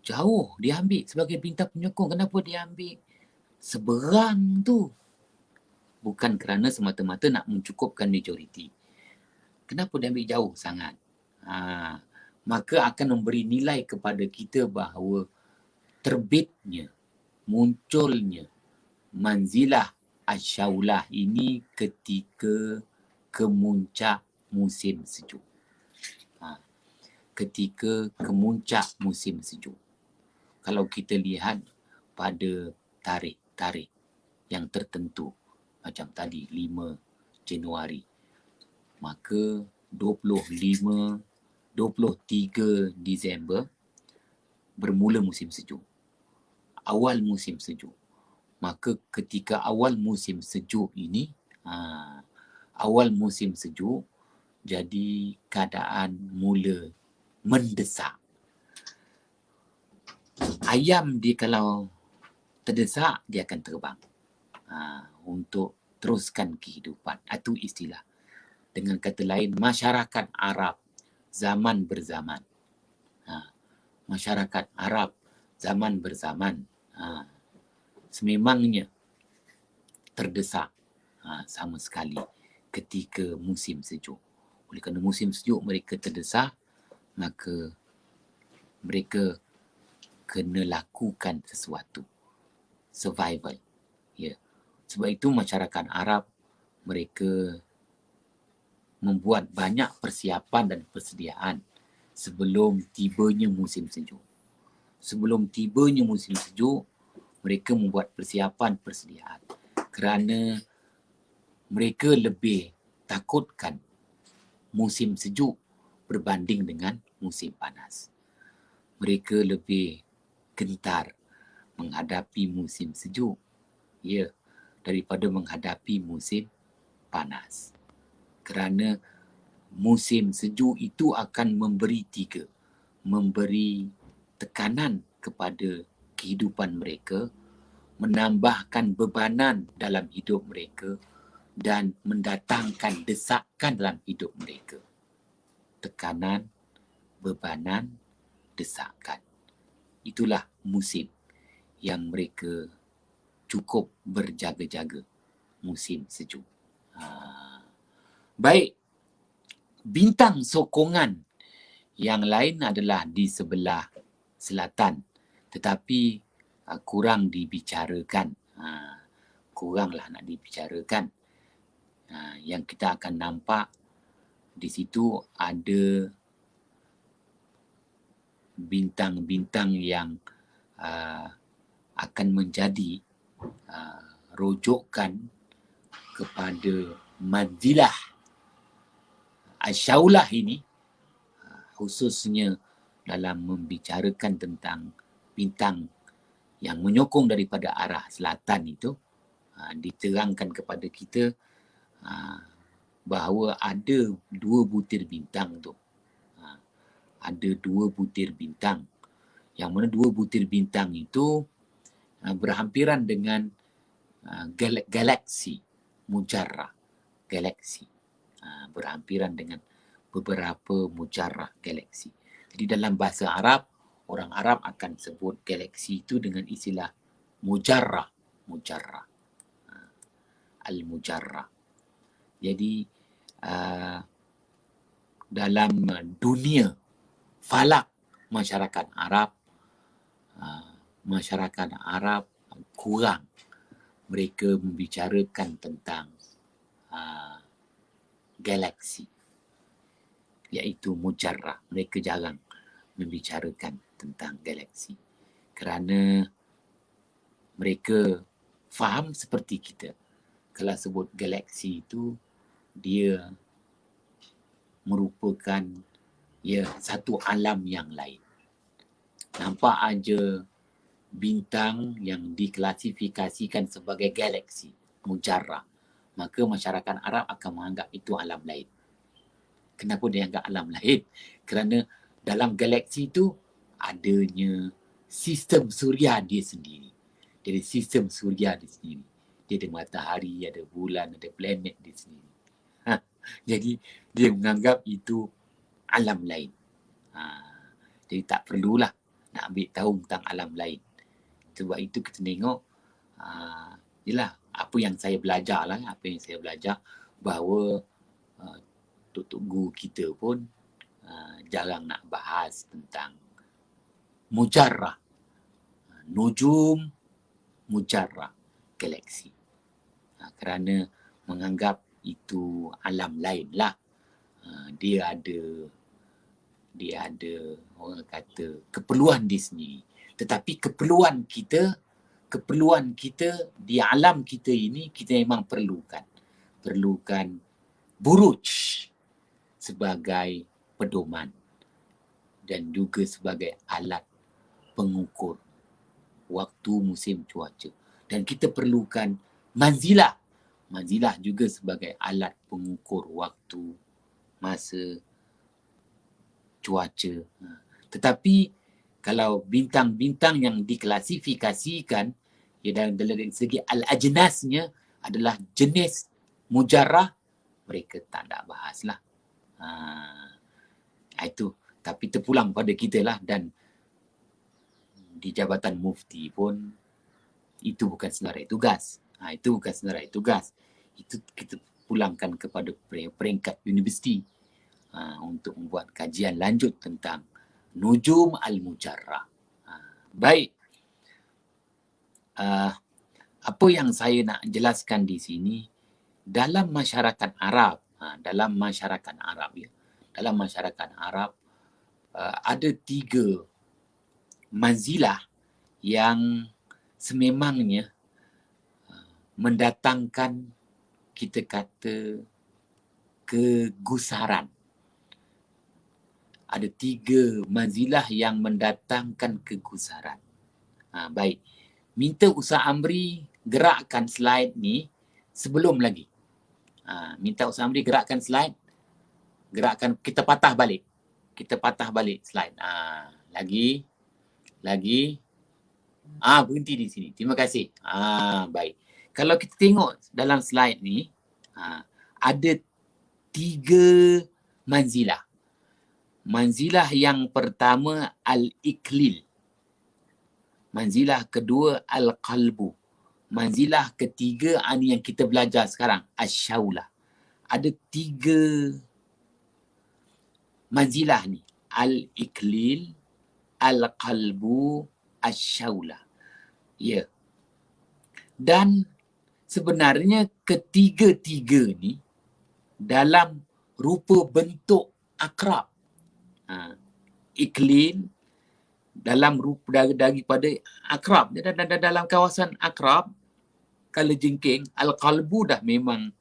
Jauh dia ambil sebagai bintang penyokong. Kenapa dia ambil seberang tu? Bukan kerana semata-mata nak mencukupkan majoriti. Kenapa dia ambil jauh sangat? Maka akan memberi nilai kepada kita bahawa terbitnya, munculnya manzilah Asyaulah ini ketika kemuncak musim sejuk. Ketika kemuncak musim sejuk. Kalau kita lihat pada tarikh-tarikh yang tertentu, macam tadi 5 Januari, maka 23 Disember bermula musim sejuk. Awal musim sejuk. Maka ketika awal musim sejuk ini, jadi keadaan mula mendesak. Ayam dia kalau terdesak, dia akan terbang untuk teruskan kehidupan. Itu istilah. Dengan kata lain, masyarakat Arab zaman berzaman. Masyarakat Arab zaman berzaman sememangnya terdesak sama sekali ketika musim sejuk. Oleh kerana musim sejuk mereka terdesak, maka mereka kena lakukan sesuatu. Survival. Ya. Sebab itu masyarakat Arab mereka membuat banyak persiapan dan persediaan sebelum tibanya musim sejuk. Sebelum tibanya musim sejuk, mereka membuat persiapan persediaan kerana mereka lebih takutkan musim sejuk berbanding dengan musim panas. Mereka lebih gentar menghadapi musim sejuk daripada menghadapi musim panas. Kerana musim sejuk itu akan memberi tekanan kepada kehidupan mereka, menambahkan bebanan dalam hidup mereka dan mendatangkan desakan dalam hidup mereka. Tekanan, bebanan, desakan. Itulah musim yang mereka cukup berjaga-jaga, musim sejuk. Baik, bintang sokongan yang lain adalah di sebelah selatan, tetapi kurang dibicarakan. Kuranglah nak dibicarakan. Yang kita akan nampak di situ ada bintang-bintang yang akan menjadi rujukan kepada manzilah Asyaulah ini, khususnya dalam membicarakan tentang bintang yang menyokong daripada arah selatan itu, diterangkan kepada kita bahawa ada 2 butir bintang tu. Ada 2 butir bintang. Yang mana 2 butir bintang itu berhampiran dengan galaksi mujarrah. Galaksi. Berhampiran dengan beberapa mujarrah galaksi. Jadi dalam bahasa Arab, orang Arab akan sebut galaksi itu dengan istilah mujarrah. Mujarrah. Al-mujarrah. Jadi dalam dunia falak masyarakat Arab kurang mereka membicarakan tentang galaksi, iaitu mujarrah. Mereka jarang membicarakan tentang galaksi kerana mereka faham seperti kita. Kalau sebut galaksi itu, dia merupakan satu alam yang lain. Nampak aja bintang yang diklasifikasikan sebagai galaksi mujarrah, maka masyarakat Arab akan menganggap itu alam lain. Kenapa dia anggap alam lain? Kerana dalam galaksi tu adanya sistem suria dia sendiri. Jadi sistem suria dia sendiri. Dia ada matahari, ada bulan, ada planet dia sendiri. Jadi dia menganggap itu alam lain. Jadi tak perlulah nak ambil tahu tentang alam lain. Sebab itu kita tengok, yelah, apa yang saya belajar bahawa tok guru kita pun jarang nak bahas tentang mujarrah, nujum mujarrah, galaksi. Kerana menganggap itu alam lain lah. Dia ada orang kata keperluan dia sendiri. Tetapi keperluan kita di alam kita ini, kita memang perlukan buruj sebagai pedoman dan juga sebagai alat pengukur waktu, musim, cuaca. Dan kita perlukan manzilah juga sebagai alat pengukur waktu, masa, cuaca. Tetapi kalau bintang-bintang yang diklasifikasikan dari segi al-ajnasnya adalah jenis mujarrah, mereka tak nak bahas lah. Itu. Tapi terpulang pada kita lah, dan di Jabatan Mufti pun itu bukan senarai tugas. Itu bukan senarai tugas. Itu kita pulangkan kepada peringkat universiti untuk membuat kajian lanjut tentang nujum al-mujarrah. Baik. Apa yang saya nak jelaskan di sini, dalam masyarakat Arab, dalam masyarakat Arab ada 3 manzilah yang sememangnya mendatangkan, kita kata, kegusaran. Ada 3 manzilah yang mendatangkan kegusaran. Baik. Minta Ustaz Amri gerakkan slide ni sebelum lagi. Minta Ustaz Amri gerakkan slide. Kita patah balik slide. Lagi. Berhenti di sini. Terima kasih. Baik. Kalau kita tengok dalam slide ni, ada 3 manzilah. Manzilah yang pertama al-iklil. Manzilah kedua al-qalbu. Manzilah ketiga ini yang kita belajar sekarang, asy-syaulah. Ada 3 manzilah ni. Al-iklil, al-qalbu, asy-syaulah. Ya. Dan sebenarnya ketiga-tiga ni dalam rupa bentuk akrab. Iklil dalam rupa daripada akrab, dalam kawasan akrab, kalajengking, al-qalbu dah memang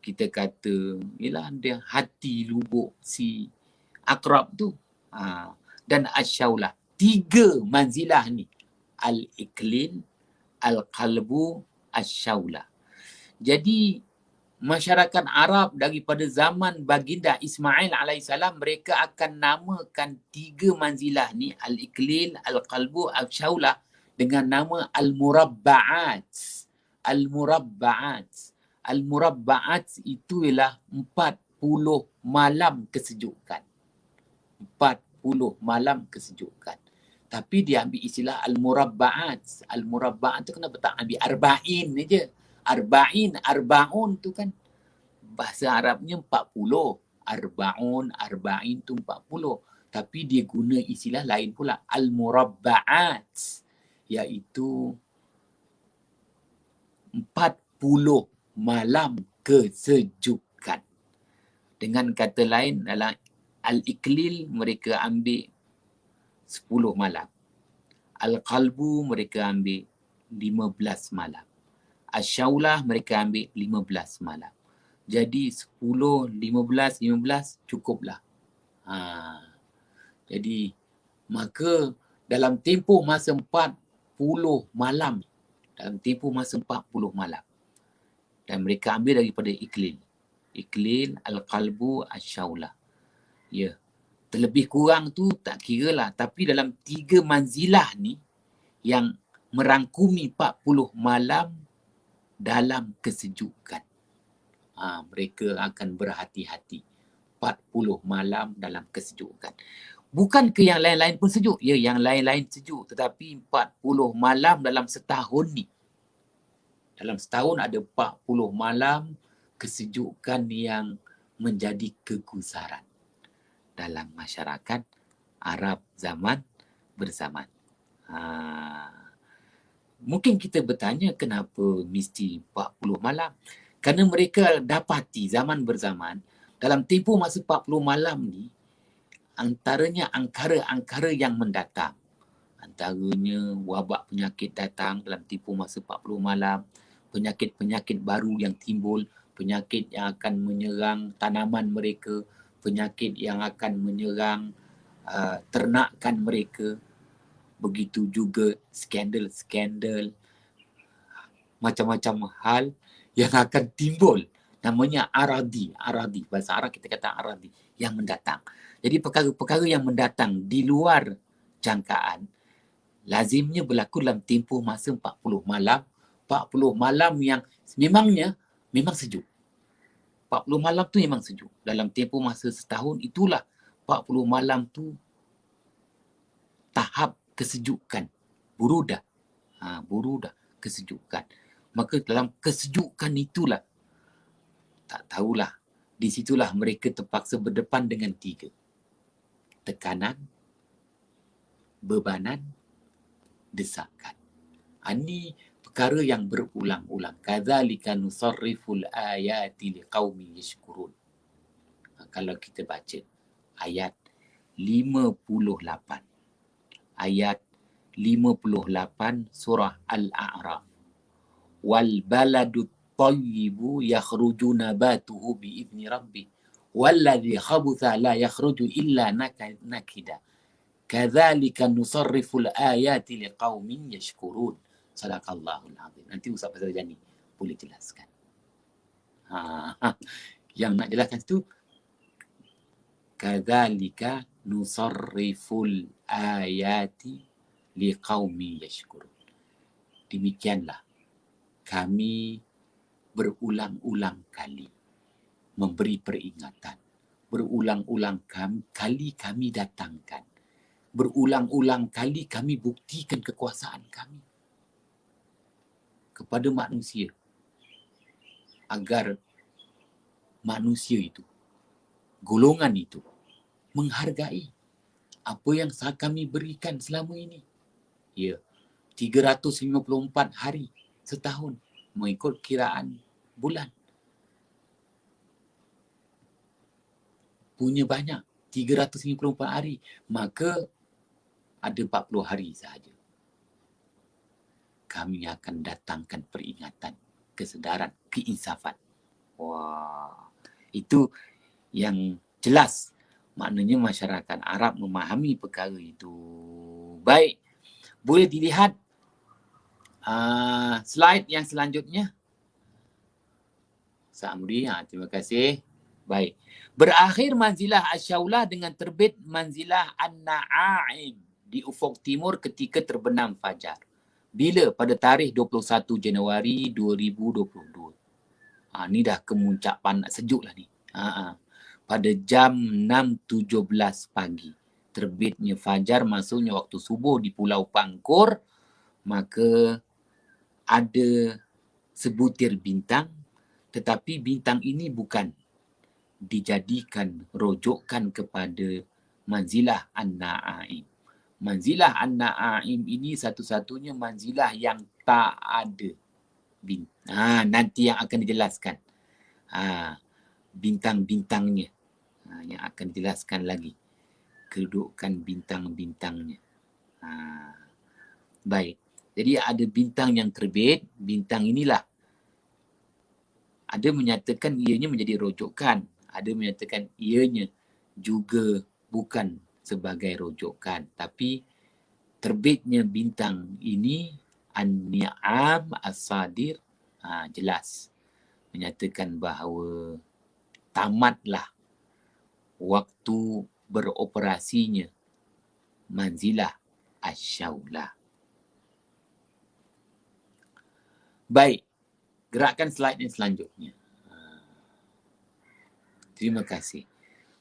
kita kata ialah dia hati lubuk si akrab tu. Dan asy-syaulah. 3 manzilah ni, al-iklil, al-qalbu, asy-syaulah. Jadi masyarakat Arab daripada zaman baginda Ismail alaihissalam, mereka akan namakan 3 manzilah ni, al-iklil, al-qalbu, asy-syaulah, dengan nama al-murabba'at. Al-murabba'at itu ialah 40 malam kesejukan. 40 malam kesejukan. Tapi dia ambil istilah al-murabba'at. Al-murabba'at tu kenapa tak ambil arba'in je? Arba'un tu kan bahasa Arabnya 40. Arba'in tu 40. Tapi dia guna istilah lain pula, al-murabba'at, iaitu 40 malam kesejukan. Dengan kata lain, dalam al-iklil mereka ambil 10 malam. Al-qalbu mereka ambil 15 malam. Asy-syaulah mereka ambil 15 malam. Jadi 10, 15 cukuplah. Jadi maka dalam tempoh masa 40 malam, dan mereka ambil daripada iklil, al-qalbu, asy-syaulah. Ya, terlebih kurang tu tak kira lah. Tapi dalam 3 manzilah ni yang merangkumi 40 malam dalam kesejukan. Mereka akan berhati-hati. 40 malam dalam kesejukan. Bukan ke yang lain-lain pun sejuk. Ya, yang lain-lain sejuk. Tetapi 40 malam dalam setahun ni. Dalam setahun ada 40 malam kesejukan yang menjadi kegusaran dalam masyarakat Arab zaman berzaman. Mungkin kita bertanya kenapa mesti 40 malam? Kerana mereka dapati zaman berzaman, dalam tempoh masa 40 malam ni, antaranya angkara-angkara yang mendatang. Antaranya wabak penyakit datang dalam tempoh masa 40 malam, penyakit-penyakit baru yang timbul, penyakit yang akan menyerang tanaman mereka, penyakit yang akan menyerang ternakan mereka. Begitu juga skandal-skandal, macam-macam hal yang akan timbul. Namanya aradi. Bahasa Arab kita kata aradi, yang mendatang. Jadi perkara-perkara yang mendatang di luar jangkaan lazimnya berlaku dalam tempoh masa 40 malam. 40 malam yang memang sejuk. 40 malam tu memang sejuk. Dalam tempoh masa setahun itulah 40 malam tu tahap kesejukan. Burudah. Burudah, kesejukan. Maka dalam kesejukan itulah, tak tahulah, di situlah mereka terpaksa berdepan dengan 3. Tekanan, bebanan, desakan. Ini perkara yang berulang-ulang. Kadzalika nusarriful ayati liqaumin yashkurun. Kalau kita baca ayat 58. Ayat 58 surah Al-A'raf. Wal baladut tayyibu yakhruju nabatuhu bi'izni rabbih. Walladhi khabutha la yakhruju illa nakida. Kadzalika nusarriful ayati liqaumin yashkurun. Sadaqallahul azim. Nanti Ustaz Fazal Jani boleh jelaskan. Yang nak jelaskan tu, kadzalika nusarriful ayati liqaumin yashkurun. Demikianlah kami berulang-ulang kali memberi peringatan. Berulang-ulang kali kami datangkan. Berulang-ulang kali kami buktikan kekuasaan kami kepada manusia, agar manusia itu, golongan itu, menghargai apa yang kami berikan selama ini. Ya, 354 hari setahun mengikut kiraan bulan. Punya banyak, 354 hari, maka ada 40 hari sahaja. Kami akan datangkan peringatan, kesedaran, keinsafan. Wah, itu yang jelas. Maknanya masyarakat Arab memahami perkara itu. Baik, boleh dilihat slide yang selanjutnya. Sa'amudi, terima kasih. Baik. Berakhir manzilah Asyaulah dengan terbit manzilah An-Na'aim di ufuk timur ketika terbenam fajar. Bila? Pada tarikh 21 Januari 2022. Ni dah kemuncak panas, sejuk lah ni. Pada jam 6.17 pagi. Terbitnya fajar, maksudnya waktu subuh di Pulau Pangkor. Maka ada sebutir bintang, tetapi bintang ini bukan dijadikan rujukan kepada manzilah An-Na'aim. Manzilah An-Na'aim ini satu-satunya manzilah yang tak ada bintang. Nanti yang akan dijelaskan. Bintang-bintangnya. Yang akan dijelaskan lagi. Kedudukan bintang-bintangnya. Baik. Jadi ada bintang yang terbit. Bintang inilah. Ada menyatakan ianya menjadi rujukan. Ada menyatakan ianya juga bukan sebagai rujukan. Tapi terbitnya bintang ini, An-Ni'am As-Sadir, jelas menyatakan bahawa tamatlah waktu beroperasinya manzilah asyaulah. Baik, gerakkan slide yang selanjutnya. Terima kasih.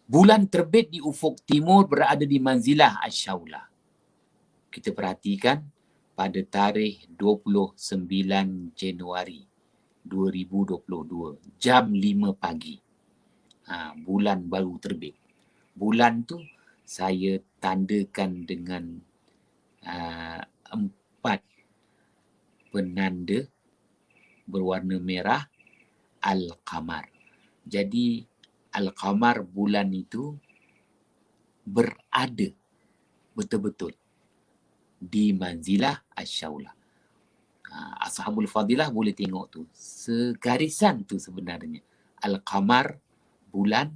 Bulan terbit di ufuk timur berada di manzilah asyaulah. Kita perhatikan pada tarikh 29 Januari 2022, jam 5 pagi. Bulan baru terbit. Bulan tu saya tandakan dengan 4 penanda berwarna merah, Al-Qamar. Jadi Al-Qamar bulan itu berada betul-betul di manzilah asyaulah. Ashabul Fadilah boleh tengok tu. Segarisan tu sebenarnya. Al-Qamar bulan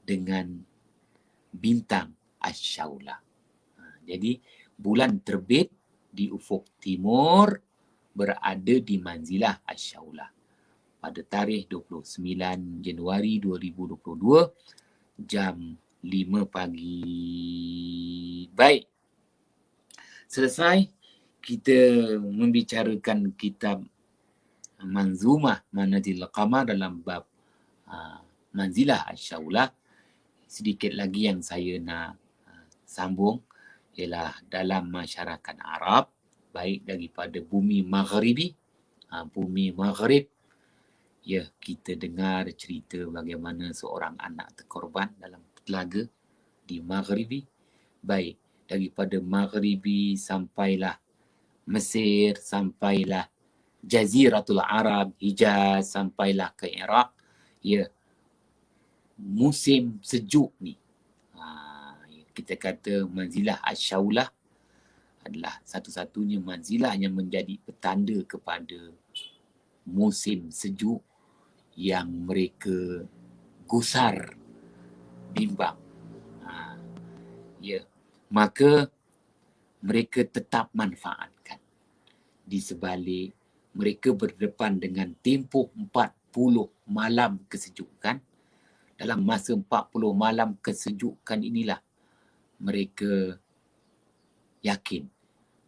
dengan bintang asyaulah. Jadi bulan terbit di ufuk timur berada di manzilah asyaulah pada tarikh 29 Januari 2022 jam 5 pagi. Baik. Selesai kita membicarakan kitab Manzumah Manazil Qamar dalam bab manzilah asyaulah. Sedikit lagi yang saya nak sambung ialah dalam masyarakat Arab, baik daripada bumi Maghribi, bumi Maghrib, ya, kita dengar cerita bagaimana seorang anak terkorban dalam telaga di Maghribi. Baik, daripada Maghribi sampailah Mesir, sampailah Jaziratul Arab, Hijaz, sampailah ke Iraq. Ya, musim sejuk ni, kita kata manzilah asyaulah adalah satu-satunya manzilah yang menjadi petanda kepada musim sejuk yang mereka gusar bimbang. Ya, maka mereka tetap manfaatkan. Di sebalik mereka berdepan dengan tempoh 40 malam kesejukan. Dalam masa 40 malam kesejukan inilah mereka yakin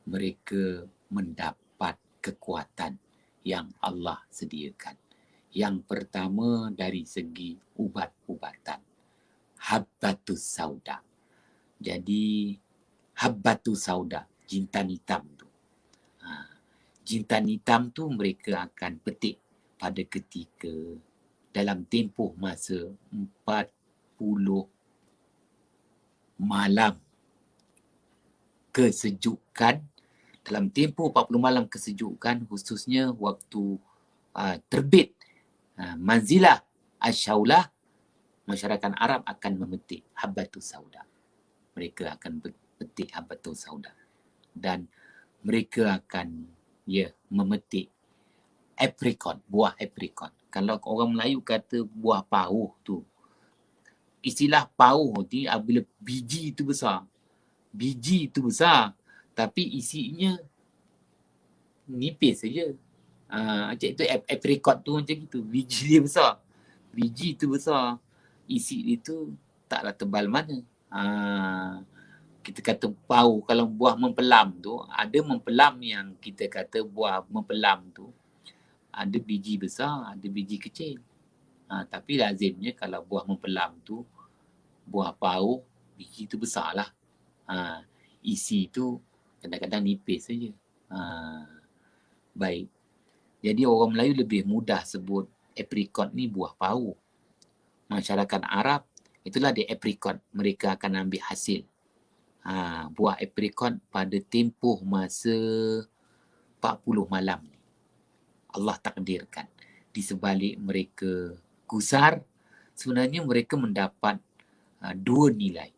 mereka mendapat kekuatan yang Allah sediakan. Yang pertama dari segi ubat-ubatan. Habbatus sauda. Jadi habbatus sauda, jintan hitam tu. Jintan hitam tu mereka akan petik pada ketika dalam tempoh masa 40 malam kesejukan. Dalam tempoh 40 malam kesejukan, khususnya waktu terbit manzilah asyaulah, masyarakat Arab akan memetik habbatus sauda. Mereka akan petik habbatus sauda. Dan mereka akan memetik apricot, buah apricot. Kalau orang Melayu kata buah pauh tu, istilah pauh ni apabila biji tu besar. Biji tu besar, tapi isinya nipis saja. Macam itu apricot tu macam itu. Biji dia besar. Biji tu besar. Isi dia tu taklah tebal mana. Kita kata pauh. Kalau buah mempelam tu, ada mempelam yang kita kata buah mempelam tu, ada biji besar, ada biji kecil. Tapi lazimnya kalau buah mempelam tu, buah pauh, biji tu besar lah. Isi tu kadang-kadang nipis saja. Baik. Jadi orang Melayu lebih mudah sebut apricot ni buah pauh. Masyarakat Arab, itulah dia apricot. Mereka akan ambil hasil buah apricot pada tempoh masa 40 malam ni. Allah takdirkan. Di sebalik mereka gusar, sebenarnya mereka mendapat 2 nilai.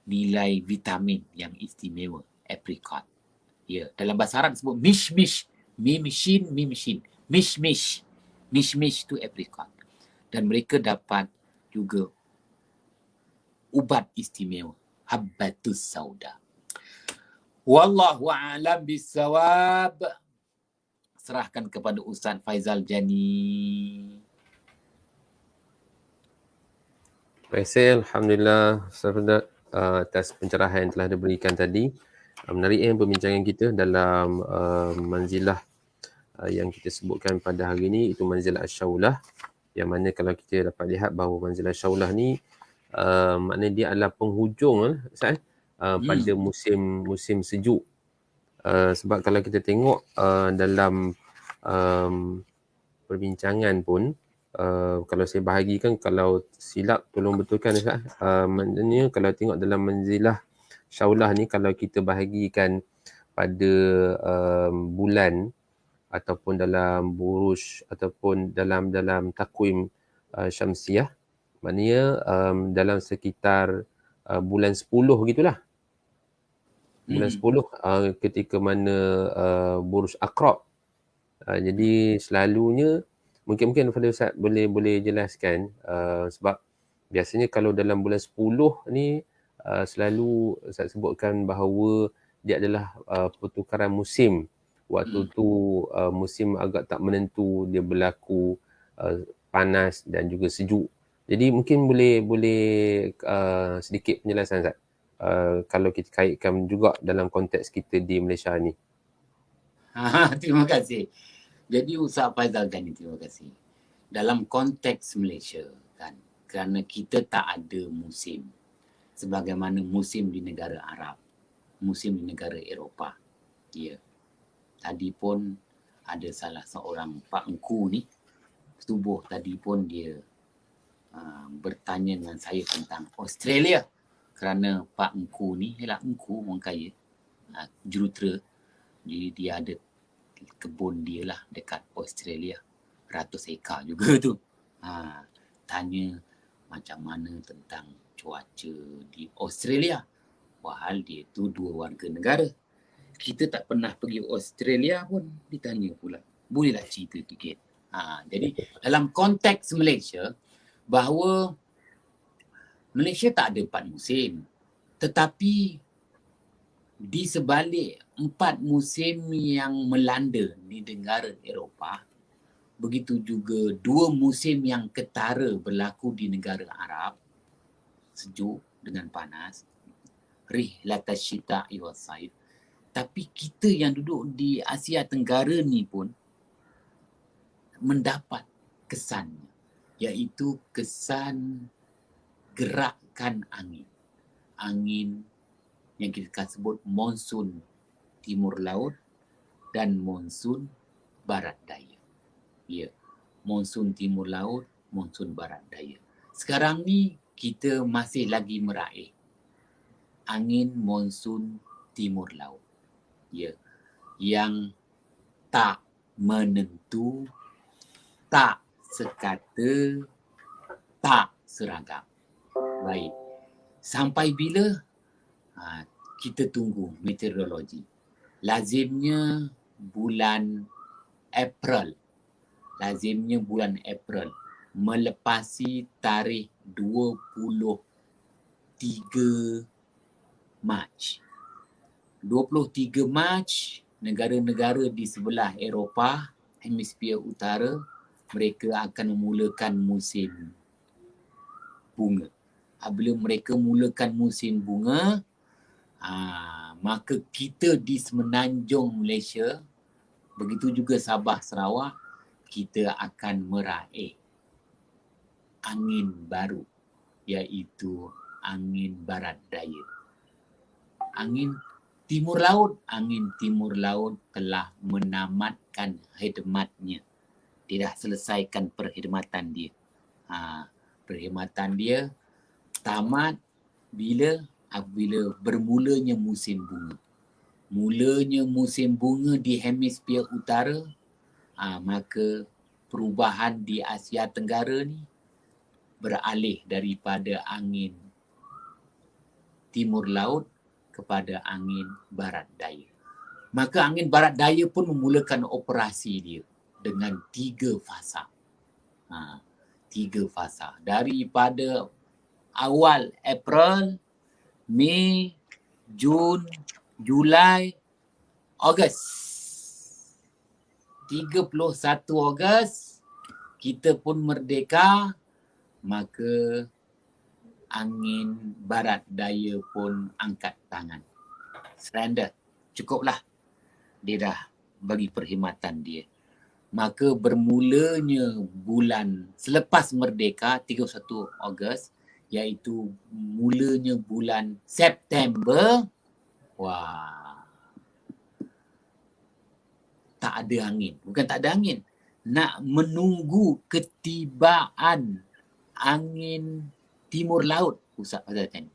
Nilai vitamin yang istimewa, apricot. Ya, dalam bahasa Arab disebut mishmish. Mimishin. Mishmish. Mishmish tu apricot. Dan mereka dapat juga ubat istimewa, habbatus sauda. Wallahu a'lam bissawab. Serahkan kepada Ustaz Faizal Jani. Faisal, Alhamdulillah atas pencerahan yang telah diberikan tadi. Menarik perbincangan kita dalam manzilah yang kita sebutkan pada hari ini, itu manzilah Asyaulah, yang mana kalau kita dapat lihat bahawa manzilah Asyaulah ni maknanya dia adalah penghujung pada musim sejuk. Sebab kalau kita tengok dalam perbincangan pun, kalau saya bahagikan, kalau silap tolong betulkan Ustaz. Maknanya kalau tengok dalam manzilah Syaulah ni, kalau kita bahagikan pada bulan ataupun dalam buruj ataupun dalam takwim syamsiah, maknanya dalam sekitar bulan 10 gitulah. Bulan 10 ketika mana buruj Aqrab. Jadi selalunya mungkin Fadil Ustaz boleh jelaskan sebab biasanya kalau dalam bulan 10 ni selalu Ustaz sebutkan bahawa dia adalah pertukaran musim. Waktu tu musim agak tak menentu, dia berlaku panas dan juga sejuk. Jadi mungkin boleh sedikit penjelasan Ustaz, kalau kita kaitkan juga dalam konteks kita di Malaysia ni. Terima kasih. Jadi Ustaz Faizal Ghani, terima kasih. Dalam konteks Malaysia kan, kerana kita tak ada musim sebagaimana musim di negara Arab, musim di negara Eropah. Ya. Tadi pun ada salah seorang Pak Engku ni, subuh tadi pun dia bertanya dengan saya tentang Australia. Kerana Pak Engku ni, Engku orang kaya, jurutera. Jadi dia ada kebun dia lah dekat Australia, 100 ekar juga tu. Tanya macam mana tentang cuaca di Australia. Wahal dia tu 2 warga negara. Kita tak pernah pergi Australia pun ditanya pula. Bolehlah cerita sikit. Jadi dalam konteks Malaysia, bahawa Malaysia tak ada 4 musim. Tetapi di sebalik 4 musim yang melanda di negara Eropah, begitu juga 2 musim yang ketara berlaku di negara Arab, sejuk dengan panas, rihlatash syita'i was-saif. Tapi kita yang duduk di Asia Tenggara ni pun mendapat kesannya, iaitu kesan gerakan angin. Angin yang kita sebut monsun timur laut dan monsun barat daya. Ya, monsun timur laut, monsun barat daya. Sekarang ni kita masih lagi meraih angin monsun timur laut. Ya, yang tak menentu, tak sekata, tak seragam. Baik. Sampai bila? Kita tunggu meteorologi. Lazimnya bulan April. Melepasi tarikh 23 Mac. 23 Mac, negara-negara di sebelah Eropah, hemisfera utara, mereka akan memulakan musim bunga. Bila mereka mulakan musim bunga, maka kita di semenanjung Malaysia, begitu juga Sabah, Sarawak, kita akan meraih angin baru, iaitu angin barat daya. Angin timur laut telah menamatkan khidmatnya. Dia dah selesaikan perkhidmatan dia. Perkhidmatan dia tamat apabila bermulanya musim bunga. Mulanya musim bunga di hemisfera utara, maka perubahan di Asia Tenggara ni beralih daripada angin timur laut kepada angin barat daya. Maka angin barat daya pun memulakan operasi dia dengan 3 fasa. 3 fasa. Daripada awal April, Mei, Jun, Julai, Ogos. 31 Ogos kita pun merdeka, maka angin barat daya pun angkat tangan. Surrender. Cukuplah. Dia dah bagi perkhidmatan dia. Maka bermulanya bulan selepas merdeka 31 Ogos, iaitu mulanya bulan September, wah, tak ada angin. Bukan tak ada angin. Nak menunggu ketibaan angin timur laut, Ustaz Fazal tanya.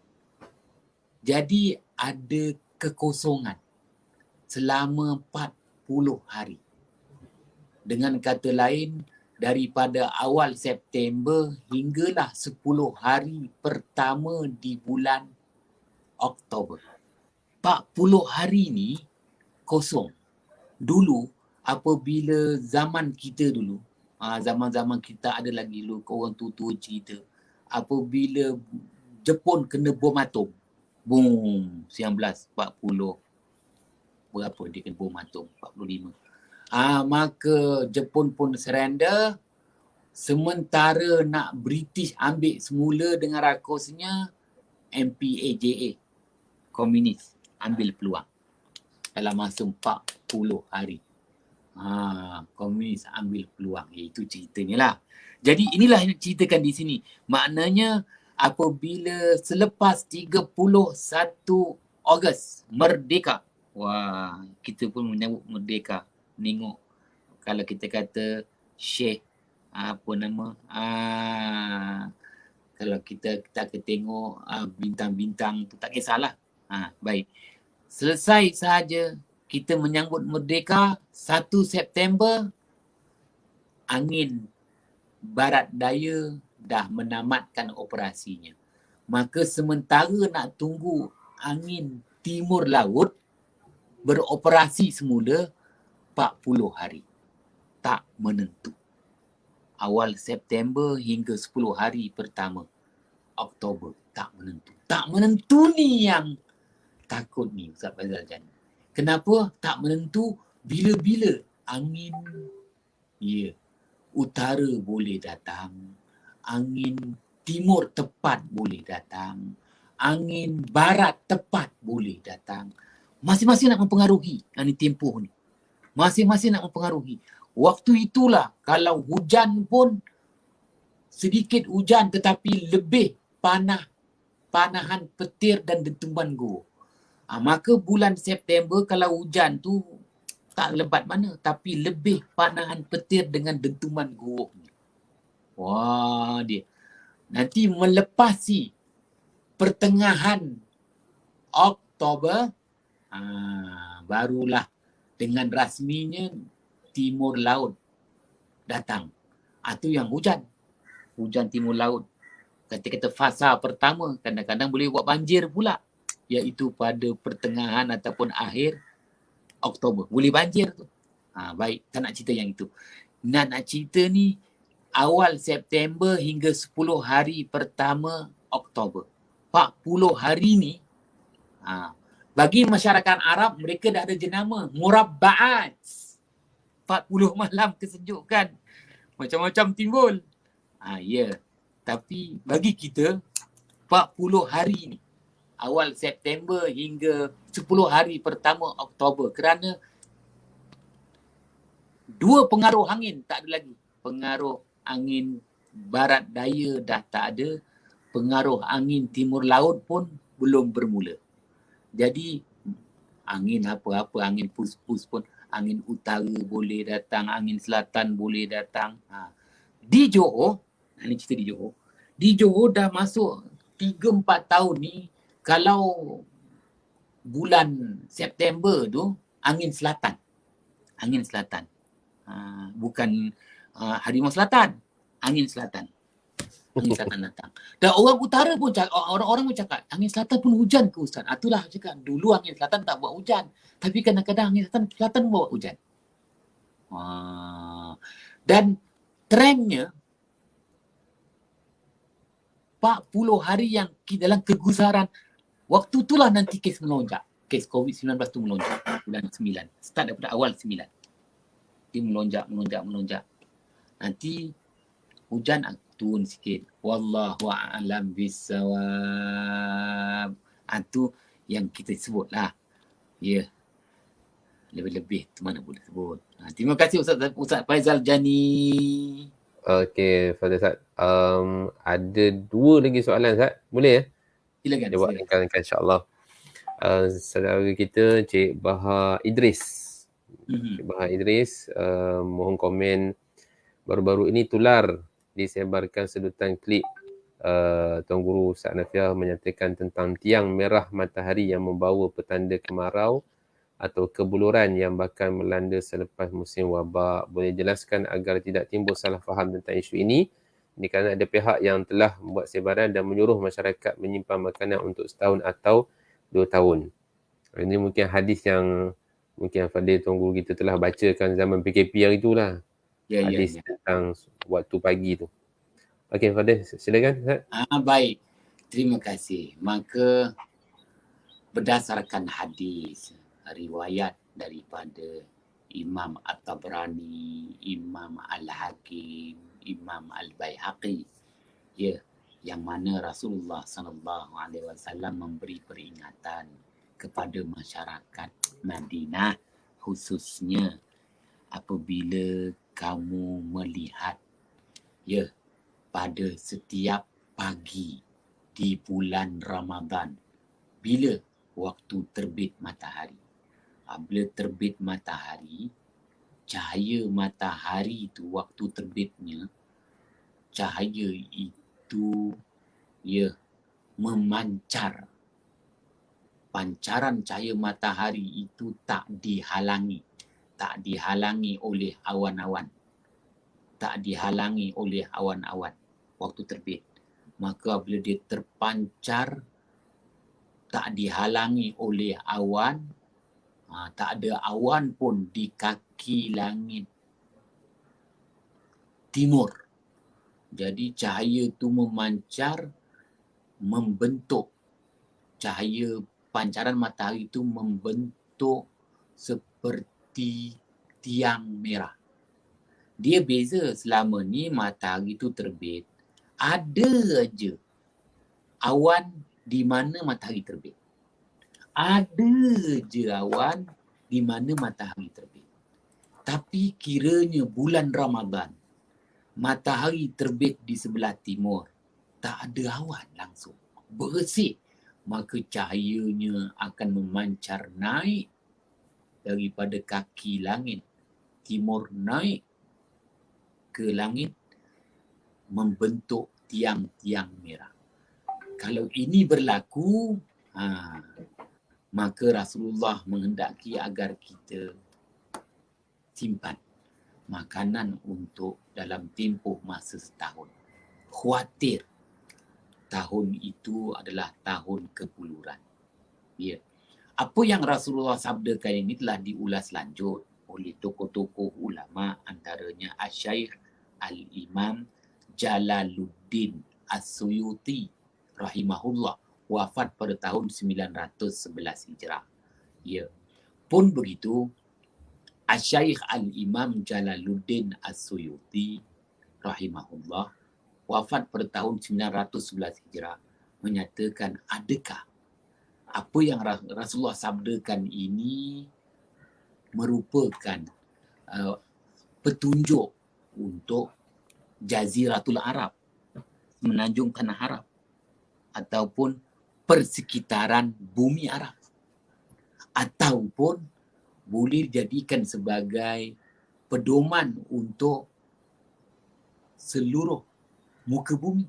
Jadi ada kekosongan selama 40 hari. Dengan kata lain, daripada awal September hinggalah 10 hari pertama di bulan Oktober. 40 hari ni kosong. Dulu, apabila zaman kita dulu, zaman-zaman kita ada lagi dulu, orang tua-tua cerita, apabila Jepun kena bom atom, boom, 1940, berapa dia kena bom atom? 45. Maka Jepun pun surrender. Sementara nak British ambil semula dengan rakusnya, MPAJA, komunis, ambil peluang dalam masa 40 hari. Komunis ambil peluang. Itu ceritanya lah. Jadi inilah yang ceritakan di sini. Maknanya apabila selepas 31 Ogos merdeka, wah, kita pun menyambut merdeka. Tengok kalau kita kata Syekh apa nama, kalau kita akan tengok bintang-bintang tu, tak kisahlah. Baik, selesai sahaja kita menyambut merdeka 1 September, angin barat daya dah menamatkan operasinya. Maka sementara nak tunggu angin timur laut beroperasi semula, 40 hari. Tak menentu. Awal September hingga 10 hari pertama Oktober. Tak menentu. Tak menentu ni yang takut ni, Ustaz Fazal Jani. Kenapa tak menentu? Bila-bila angin, utara boleh datang, angin timur tepat boleh datang, angin barat tepat boleh datang. Masing-masing nak mempengaruhi ni tempoh ni. Masing-masing nak mempengaruhi. Waktu itulah kalau hujan pun sedikit hujan tetapi lebih panahan petir dan dentuman gua. Maka bulan September kalau hujan tu tak lebat mana, tapi lebih panahan petir dengan dentuman gua. Wah, dia nanti melepasi pertengahan Oktober, barulah dengan rasminya timur laut datang. Itu yang hujan timur laut. Kata-kata fasa pertama kadang-kadang boleh buat banjir pula, iaitu pada pertengahan ataupun akhir Oktober. Boleh banjir tu. Baik, tak nak cerita yang itu. Nak cerita ni awal September hingga 10 hari pertama Oktober. 40 hari ni, bagi masyarakat Arab, mereka dah ada jenama Murabbaat. 40 malam kesejukan. Macam-macam timbul. Tapi bagi kita, 40 hari ni, awal September hingga 10 hari pertama Oktober. Kerana dua pengaruh angin tak ada lagi. Pengaruh angin barat daya dah tak ada. Pengaruh angin timur laut pun belum bermula. Jadi angin apa-apa, angin pus-pus pun, angin utara boleh datang, angin selatan boleh datang. Di Johor, ini cerita di Johor. Di Johor dah masuk 3-4 tahun ni, kalau bulan September tu, angin selatan. Angin selatan. Bukan harimau selatan, angin selatan. Angin selatan datang. Dan orang utara pun cakap, orang-orang pun cakap, angin selatan pun hujan ke Ustaz? Itulah cakap, dulu angin selatan tak buat hujan. Tapi kadang-kadang angin selatan buat hujan. Dan trendnya 40 hari yang dalam kegusaran, waktu itulah nanti kes melonjak. Kes COVID-19 tu melonjak. Bulan 9. Start daripada awal 9. Dia melonjak. Nanti hujan turun sikit. Wallahu a'lam bissawab. Itu yang kita sebut lah. Ya. Lebih-lebih tu mana boleh sebut. Terima kasih Ustaz Faizal Jani. Okey, Fadil Ustaz. Ada 2 lagi soalan Ustaz. Boleh ya? Silakan. Jawab ringkas-ringkas insya-Allah. Saudara kita Cik Baha Idris. Cik Baha Idris mohon komen, baru-baru ini tular disebarkan sedutan klip Tuan Guru Ustaz Nafiah menyatakan tentang tiang merah matahari yang membawa petanda kemarau atau kebuluran yang bakal melanda selepas musim wabak. Boleh jelaskan agar tidak timbul salah faham tentang isu ini? Ini kerana ada pihak yang telah membuat sebaran dan menyuruh masyarakat menyimpan makanan untuk setahun atau 2 tahun. Ini mungkin hadis yang mungkin Fadil Tuan Guru kita telah bacakan zaman PKP hari itulah. Hadis tentang waktu pagi tu. Okey Fadil, silakan Ustaz. Baik. Terima kasih. Maka berdasarkan hadis riwayat daripada Imam At-Tabrani, Imam Al-Hakim, Imam Al-Baihaqi, ya, yang mana Rasulullah sallallahu alaihi wasallam memberi peringatan kepada masyarakat Madinah, khususnya apabila kamu melihat, ya, pada setiap pagi di bulan Ramadan, bila waktu terbit matahari. Bila terbit matahari, cahaya matahari itu, waktu terbitnya, cahaya itu ya memancar. Pancaran cahaya matahari itu tak dihalangi oleh awan-awan. Tak dihalangi oleh awan-awan waktu terbit. Maka bila dia terpancar, tak dihalangi oleh awan, tak ada awan pun di kaki langit timur. Jadi cahaya itu memancar, membentuk, cahaya pancaran matahari itu membentuk seperti tiang merah. Dia beza selama ni matahari itu terbit, ada aja awan di mana matahari terbit. Ada je awan di mana matahari terbit. Tapi kiranya bulan Ramadan, matahari terbit di sebelah timur, tak ada awan langsung, bersih. Maka cahayanya akan memancar naik daripada kaki langit timur, naik ke langit, membentuk tiang-tiang merah. Kalau ini berlaku, maka Rasulullah menghendaki agar kita simpan makanan untuk dalam tempoh masa setahun. Khawatir tahun itu adalah tahun kebuluran. Ya. Apa yang Rasulullah sabdakan ini telah diulas lanjut oleh tokoh-tokoh ulama, antaranya Asy-Syaikh Al-Imam Jalaluddin As-Suyuti rahimahullah, wafat pada tahun 911 Hijrah. Ya. Pun begitu, Asy-Syaikh Al-Imam Jalaluddin As-Suyuti rahimahullah, wafat pada tahun 911 Hijrah, menyatakan adakah apa yang Rasulullah sabdakan ini merupakan petunjuk untuk Jaziratul Arab, menanjung tanah Arab, ataupun persekitaran bumi Arab, ataupun boleh dijadikan sebagai pedoman untuk seluruh muka bumi.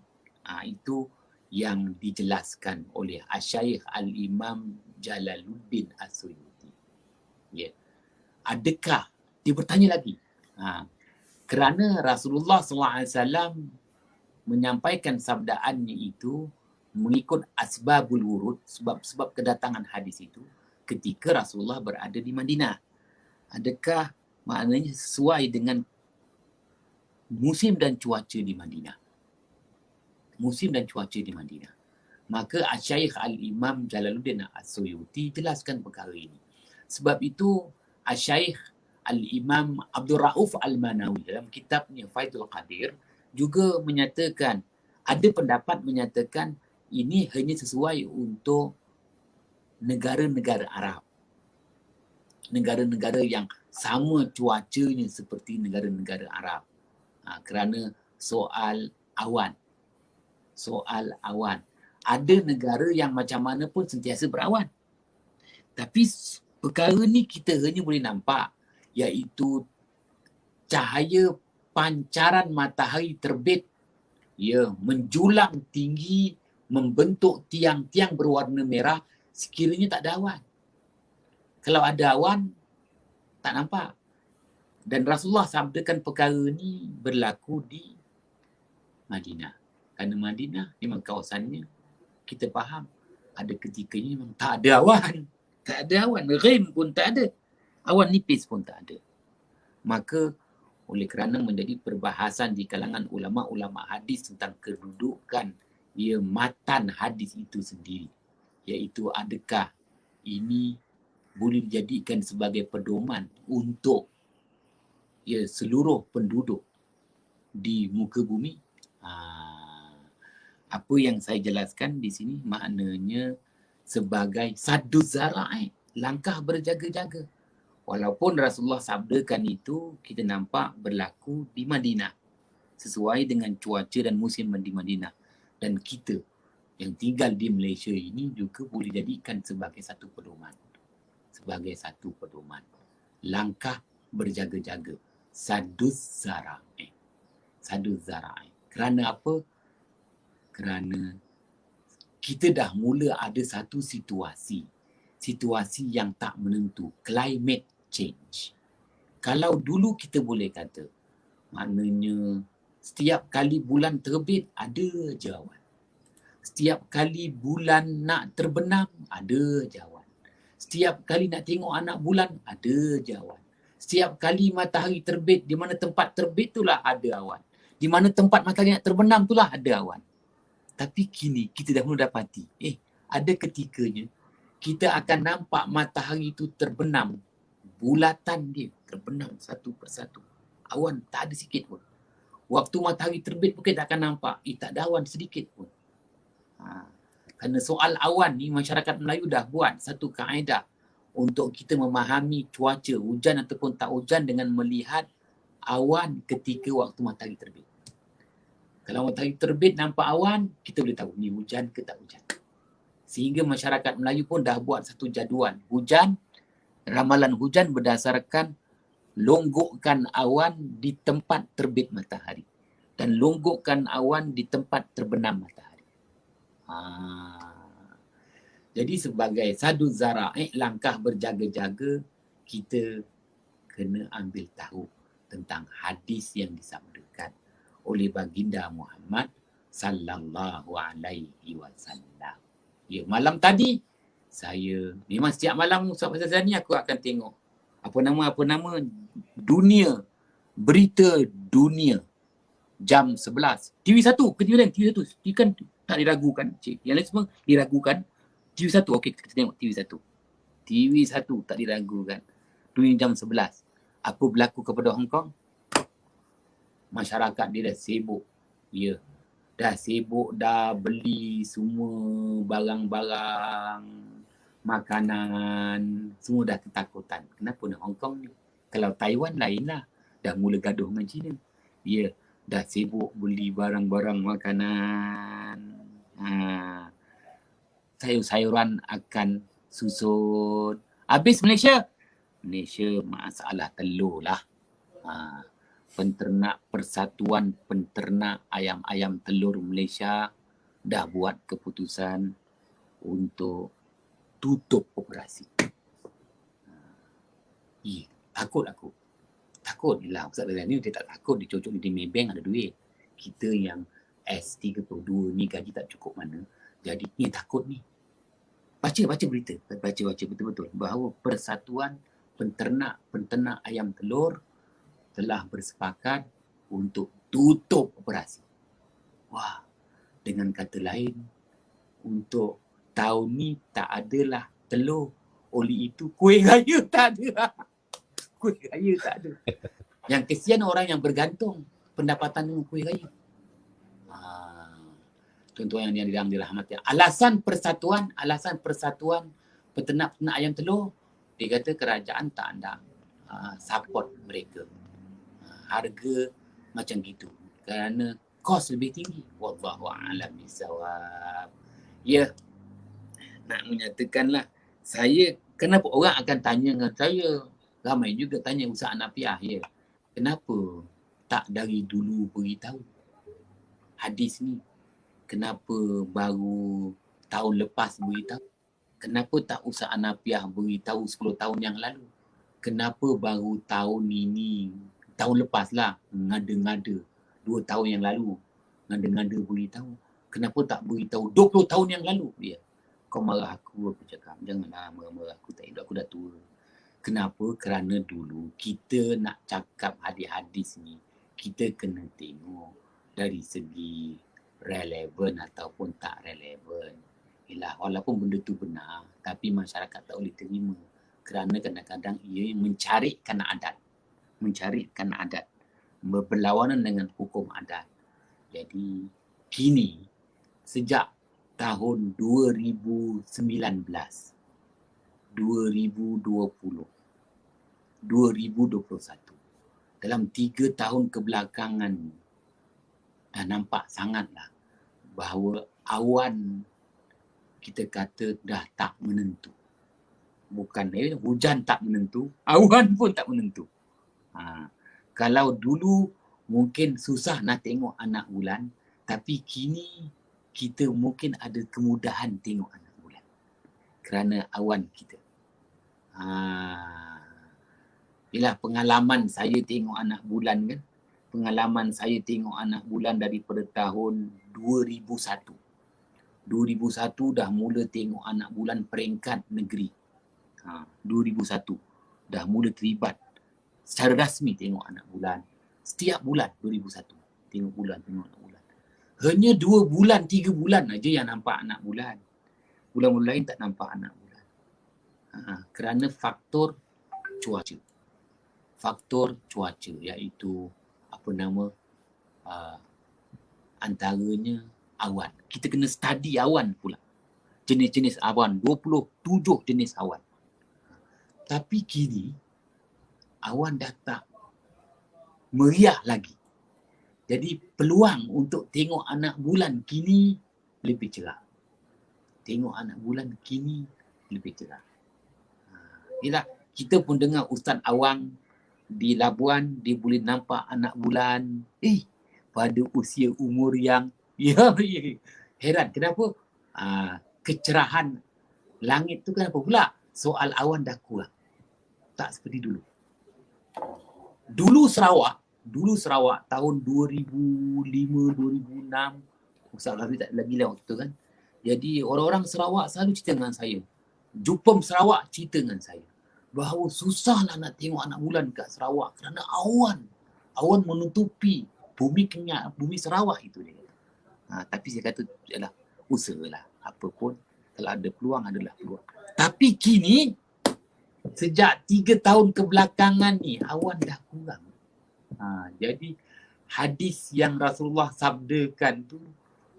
Itu yang dijelaskan oleh Asy-Syaikh Al-Imam Jalaluddin As-Suyuti. Ya. Adakah, dia bertanya lagi, kerana Rasulullah SAW menyampaikan sabdaannya itu mengikut asbabul wurud, sebab-sebab kedatangan hadis itu ketika Rasulullah berada di Madinah. Adakah maknanya sesuai dengan musim dan cuaca di Madinah? Musim dan cuaca di Madinah. Maka Asy-Syaikh Al-Imam Jalaluddin As-Suyuti jelaskan perkara ini. Sebab itu Asy-Syaikh Al-Imam Abdul Rauf Al-Manawi dalam kitabnya Faidul Qadir juga menyatakan, ada pendapat menyatakan ini hanya sesuai untuk negara-negara Arab. Negara-negara yang sama cuacanya seperti negara-negara Arab. Kerana soal awan. Soal awan. Ada negara yang macam mana pun sentiasa berawan. Tapi perkara ni kita hanya boleh nampak, iaitu cahaya pancaran matahari terbit menjulang tinggi, membentuk tiang-tiang berwarna merah sekiranya tak ada awan. Kalau ada awan, tak nampak. Dan Rasulullah sabdakan perkara ni berlaku di Madinah. Kerana Madinah memang kawasannya, kita faham, ada ketikanya memang tak ada awan. Tak ada awan, rem pun tak ada. Awan nipis pun tak ada. Maka oleh kerana menjadi perbahasan di kalangan ulama-ulama hadis tentang kedudukan matan hadis itu sendiri, iaitu adakah ini boleh dijadikan sebagai pedoman untuk seluruh penduduk di muka bumi. Apa yang saya jelaskan di sini maknanya sebagai saduz zara'i, langkah berjaga-jaga. Walaupun Rasulullah sabdakan itu, kita nampak berlaku di Madinah sesuai dengan cuaca dan musim di Madinah. Dan kita yang tinggal di Malaysia ini juga boleh jadikan sebagai satu pedoman. Sebagai satu pedoman. Langkah berjaga-jaga. Saduz zara'i. Saduz zara'i. Kerana apa? Kerana kita dah mula ada satu situasi yang tak menentu, climate change. Kalau dulu kita boleh kata, maknanya setiap kali bulan terbit ada je awan. Setiap kali bulan nak terbenam ada je awan. Setiap kali nak tengok anak bulan ada je awan. Setiap kali matahari terbit, di mana tempat terbit itulah ada awan. Di mana tempat matahari nak terbenam itulah ada awan. Tapi kini kita dah mula dapati, ada ketikanya kita akan nampak matahari itu terbenam. Bulatan dia terbenam satu persatu. Awan tak ada sikit pun. Waktu matahari terbit pun kita akan nampak, tak ada awan sedikit pun. Kerana soal awan ni, masyarakat Melayu dah buat satu kaedah untuk kita memahami cuaca, hujan ataupun tak hujan dengan melihat awan ketika waktu matahari terbit. Kalau matahari terbit nampak awan, kita boleh tahu ni hujan ke tak hujan. Sehingga masyarakat Melayu pun dah buat satu jadual. Hujan, ramalan hujan berdasarkan longgokkan awan di tempat terbit matahari. Dan longgokkan awan di tempat terbenam matahari. Jadi sebagai saduz zara'i, langkah berjaga-jaga, kita kena ambil tahu tentang hadis yang disabdakan oleh baginda Muhammad sallallahu alaihi wasallam. Malam tadi saya memang setiap malam Ustaz Fazal ni aku akan tengok apa nama dunia, berita dunia jam 11. TV1 ke TV lain? TV1. TV kan tak diragukan, cik. Yang lain semua diragukan. TV1, okey kita tengok TV1. TV1 tak diragukan. Dunia jam 11. Apa berlaku kepada Hong Kong? Masyarakat dia dah sibuk. Dah sibuk, dah beli semua barang-barang, makanan, semua dah ketakutan. Kenapa nak Hong Kong ni? Kalau Taiwan lainlah, dah mula gaduh dengan China. Dah sibuk beli barang-barang makanan. Sayur-sayuran akan susun. Habis Malaysia masalah telur lah. Persatuan penternak ayam-ayam telur Malaysia dah buat keputusan untuk tutup operasi. Takut aku. Takut je lah. Ustaz Razali ni dia tak takut, dia cocok di Maybank ada duit. Kita yang S32 ni gaji tak cukup mana. Jadi ni takut ni. Baca berita. Baca betul-betul bahawa persatuan penternak ayam telur telah bersepakat untuk tutup operasi. Wah, dengan kata lain, untuk tahun ni tak adalah telur. Oleh itu, kuih raya tak ada. Kuih raya tak ada. Yang kesian orang yang bergantung pendapatan dengan kuih raya. tuan-tuan yang dirahmati. Alasan persatuan peternak-peternak ayam telur, dia kata kerajaan tak ada support mereka. Harga macam gitu. Kerana kos lebih tinggi. Wallahu a'lam bishawab. Ya, nak menyatakanlah, saya, kenapa orang akan tanya dengan saya, ramai juga tanya Ustaz Hanafiah, ya, kenapa tak dari dulu beritahu hadis ni? Kenapa baru tahun lepas beritahu? Kenapa tak Ustaz Hanafiah beritahu 10 tahun yang lalu? Kenapa baru tahun ini, tahun lepas lah, ngada-ngada 2 tahun yang lalu, ngada-ngada beritahu? Kenapa tak beritahu 20 tahun yang lalu? Ya, kau marah aku cakap, janganlah marah aku, tak elok, aku dah tua. Kenapa? Kerana dulu kita nak cakap hadis-hadis ni, kita kena tengok dari segi relevan ataupun tak relevan. Yalah, walaupun benda tu benar, tapi masyarakat tak boleh terima. Kerana kadang-kadang ia mencarikan adat, berlawanan dengan hukum adat. Jadi, kini, sejak tahun 2019, 2020, 2021, dalam 3 tahun kebelakangan, dah nampak sangatlah bahawa awan kita kata dah tak menentu. Bukan hujan tak menentu, awan pun tak menentu. Kalau dulu mungkin susah nak tengok anak bulan, tapi kini kita mungkin ada kemudahan tengok anak bulan kerana awan kita. Ialah pengalaman saya tengok anak bulan kan. Pengalaman saya tengok anak bulan daripada tahun 2001. 2001 dah mula tengok anak bulan peringkat negeri. 2001 dah mula terlibat secara rasmi tengok anak bulan. Setiap bulan 2001 tengok anak bulan. Hanya 2 bulan, 3 bulan aja yang nampak anak bulan. Bulan-bulan lain tak nampak anak bulan. Kerana faktor cuaca. Faktor cuaca iaitu antaranya awan. Kita kena study awan pula. Jenis-jenis awan, 27 jenis awan. Tapi kini awan dah tak meriah lagi. Jadi peluang untuk tengok anak bulan kini lebih cerah. Tengok anak bulan kini lebih cerah. Yalah, kita pun dengar Ustaz Awang di Labuan, dia boleh nampak anak bulan pada usia umur yang heran. Kenapa? Kecerahan langit tu kenapa pula? Soal awan dah kurang. Tak seperti dulu. Dulu Sarawak tahun 2005, 2006, Ustaz Rafi tak lagi lah waktu tu kan. Jadi orang-orang Sarawak selalu cerita dengan saya. Jupem Sarawak cerita dengan saya bahawa susahlah nak tengok anak bulan kat Sarawak kerana awan menutupi bumi Kenyat, bumi Sarawak itu dia. Tapi saya kata yalah, usahalah, apa pun kalau ada peluang adalah peluang. Tapi kini sejak 3 tahun kebelakangan ni awan dah kurang. Jadi hadis yang Rasulullah sabdakan tu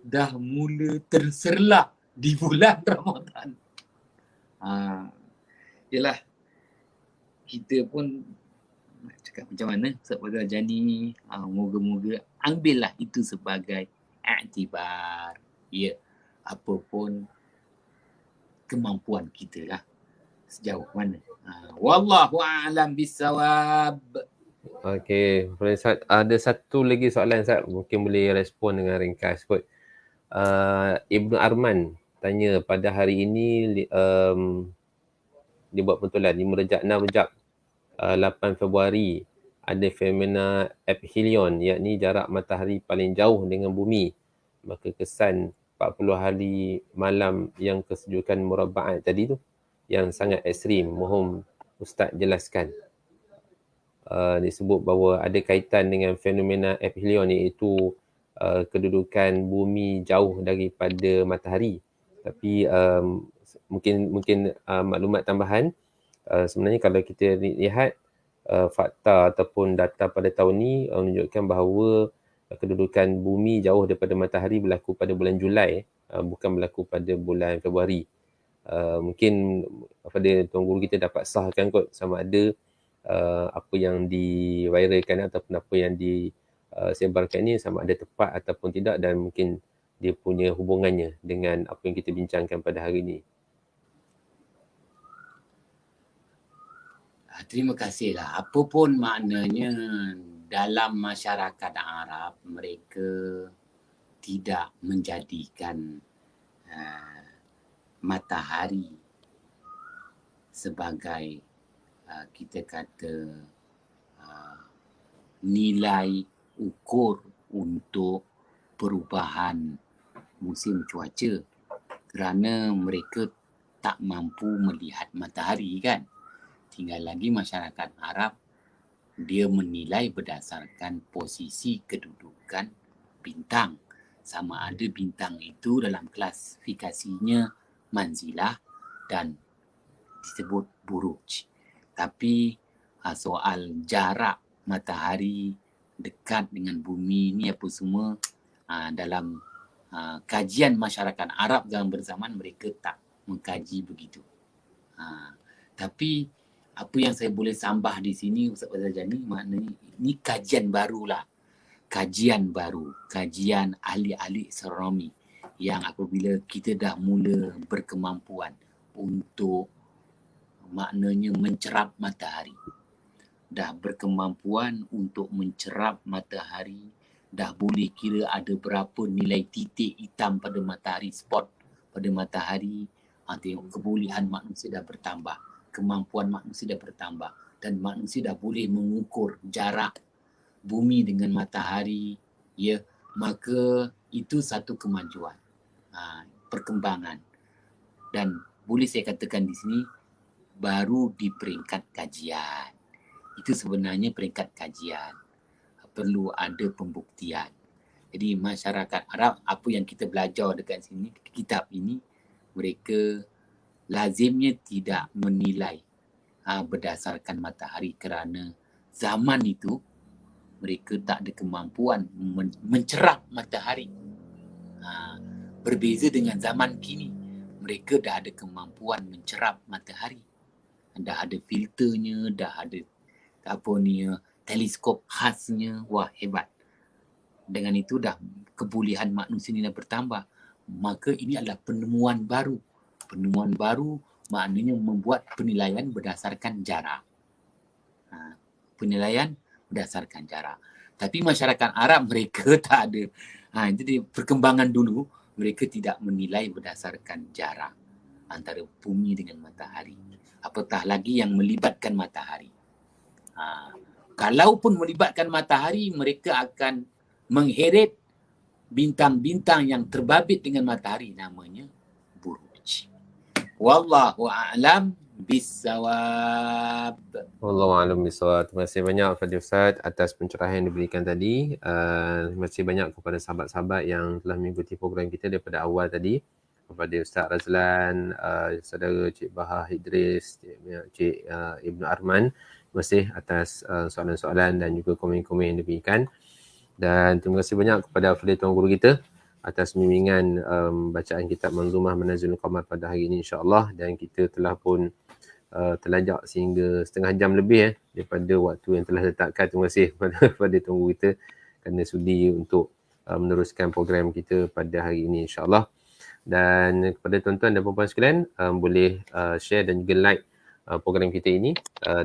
dah mula terserlah di bulan Ramadan. Yalah, kita pun nak cakap macam mana Ustaz Fazal Jani, moga-moga ambillah itu sebagai iktibar. Ya, apa pun kemampuan kita lah sejauh mana. Wallahu a'lam bissawab. Okey, ada satu lagi soalan Ustaz, mungkin boleh respon dengan ringkas kot. Ibnu Arman tanya, pada hari ini dia buat pentolan 5 Rejab 6 Rejab 8 Februari ada fenomena aphelion, yakni jarak matahari paling jauh dengan bumi. Maka kesan 40 hari malam yang kesejukan murabbaat tadi tu yang sangat ekstrim. Mohon Ustaz jelaskan. Disebut bahawa ada kaitan dengan fenomena aphelion, iaitu kedudukan bumi jauh daripada matahari. Tapi mungkin maklumat tambahan, sebenarnya kalau kita lihat fakta ataupun data pada tahun ni menunjukkan bahawa kedudukan bumi jauh daripada matahari berlaku pada bulan Julai, bukan berlaku pada bulan Februari. Mungkin pada Tuan Guru kita dapat sahkan kot sama ada apa yang diviralkan ataupun apa yang disebarkan ni sama ada tepat ataupun tidak, dan mungkin dia punya hubungannya dengan apa yang kita bincangkan pada hari ini. Terima kasihlah. Apa pun maknanya, dalam masyarakat Arab, mereka tidak menjadikan matahari sebagai kita kata nilai ukur untuk perubahan musim cuaca, kerana mereka tak mampu melihat matahari kan. Tinggal lagi masyarakat Arab, dia menilai berdasarkan posisi kedudukan bintang. Sama ada bintang itu dalam klasifikasinya manzilah dan disebut buruj. Tapi soal jarak matahari dekat dengan bumi ni apa semua, dalam kajian masyarakat Arab zaman berzaman mereka tak mengkaji begitu. Tapi apa yang saya boleh sambah di sini Ustaz Fazal, maknanya ini kajian barulah. Kajian baru, kajian ahli-ahli astronomi yang apabila kita dah mula berkemampuan untuk maknanya mencerap matahari, dah berkemampuan untuk mencerap matahari, dah boleh kira ada berapa nilai titik hitam pada matahari, spot pada matahari, tengok kebolehan manusia dah bertambah, kemampuan manusia dah bertambah, dan manusia dah boleh mengukur jarak bumi dengan matahari, ya, maka itu satu kemajuan, perkembangan, dan boleh saya katakan di sini baru di peringkat kajian. Itu sebenarnya peringkat kajian, perlu ada pembuktian. Jadi masyarakat Arab, apa yang kita belajar dekat sini, kitab ini, mereka lazimnya tidak menilai berdasarkan matahari, kerana zaman itu mereka tak ada kemampuan mencerap matahari. Berbeza dengan zaman kini, mereka dah ada kemampuan mencerap matahari. Dah ada filternya, dah ada teleskop khasnya. Wah, hebat. Dengan itu dah kebolehan manusia ni dah bertambah. Maka ini adalah penemuan baru. Penemuan baru maknanya membuat penilaian berdasarkan jarak. Penilaian berdasarkan jarak. Tapi masyarakat Arab mereka tak ada. Jadi perkembangan dulu mereka tidak menilai berdasarkan jarak antara bumi dengan matahari. Apatah lagi yang melibatkan matahari. Kalaupun melibatkan matahari, mereka akan mengheret bintang-bintang yang terbabit dengan matahari, namanya buruj. Wallahu a'lam bissawab. Wallahu a'lam bissawab. Terima kasih banyak kepada Ustaz atas pencerahan yang diberikan tadi. Terima kasih banyak kepada sahabat-sahabat yang telah mengikuti program kita daripada awal tadi. Kepada Ustaz Razlan, saudara Cik Bahar Idris, Cik Ibnu Arman. Terima kasih atas soalan-soalan dan juga komen-komen yang diberikan. Dan terima kasih banyak kepada Fadil Tuan Guru kita atas bimbingan bacaan kitab Manzumah Manazilul Qamar pada hari ini, insya-Allah. Dan kita telah pun terlajak sehingga setengah jam lebih daripada waktu yang telah ditetapkan. Terima kasih kepada Tuan Guru kita kerana sudi untuk meneruskan program kita pada hari ini, insya-Allah. Dan kepada tuan-tuan dan puan-puan sekalian, boleh share dan juga like program kita ini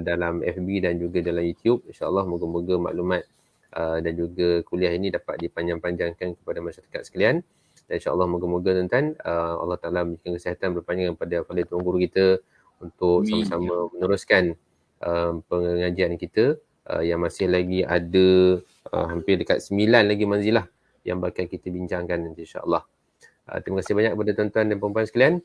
dalam FB dan juga dalam YouTube. InsyaAllah moga-moga maklumat dan juga kuliah ini dapat dipanjang-panjangkan kepada masyarakat sekalian. Dan insyaAllah moga-moga tuan-tuan Allah Ta'ala memberikan kesihatan berpanjang kepada Fadil Tuan Guru kita untuk sama-sama meneruskan pengajian kita yang masih lagi ada hampir dekat 9 lagi manzilah yang bakal kita bincangkan nanti, insyaAllah. Terima kasih banyak kepada tuan-tuan dan puan-puan sekalian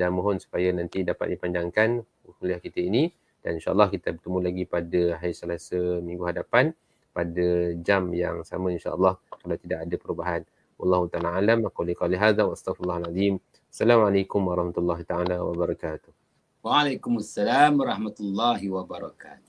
dan mohon supaya nanti dapat dipanjangkan kuliah kita ini, dan insyaAllah kita bertemu lagi pada hari Selasa minggu hadapan pada jam yang sama, insyaAllah, kalau tidak ada perubahan. Wallahu ta'ala alam, aku liqali hadha wa astaghfirullahaladzim. Assalamualaikum warahmatullahi ta'ala wabarakatuh. Waalaikumsalam warahmatullahi wabarakatuh.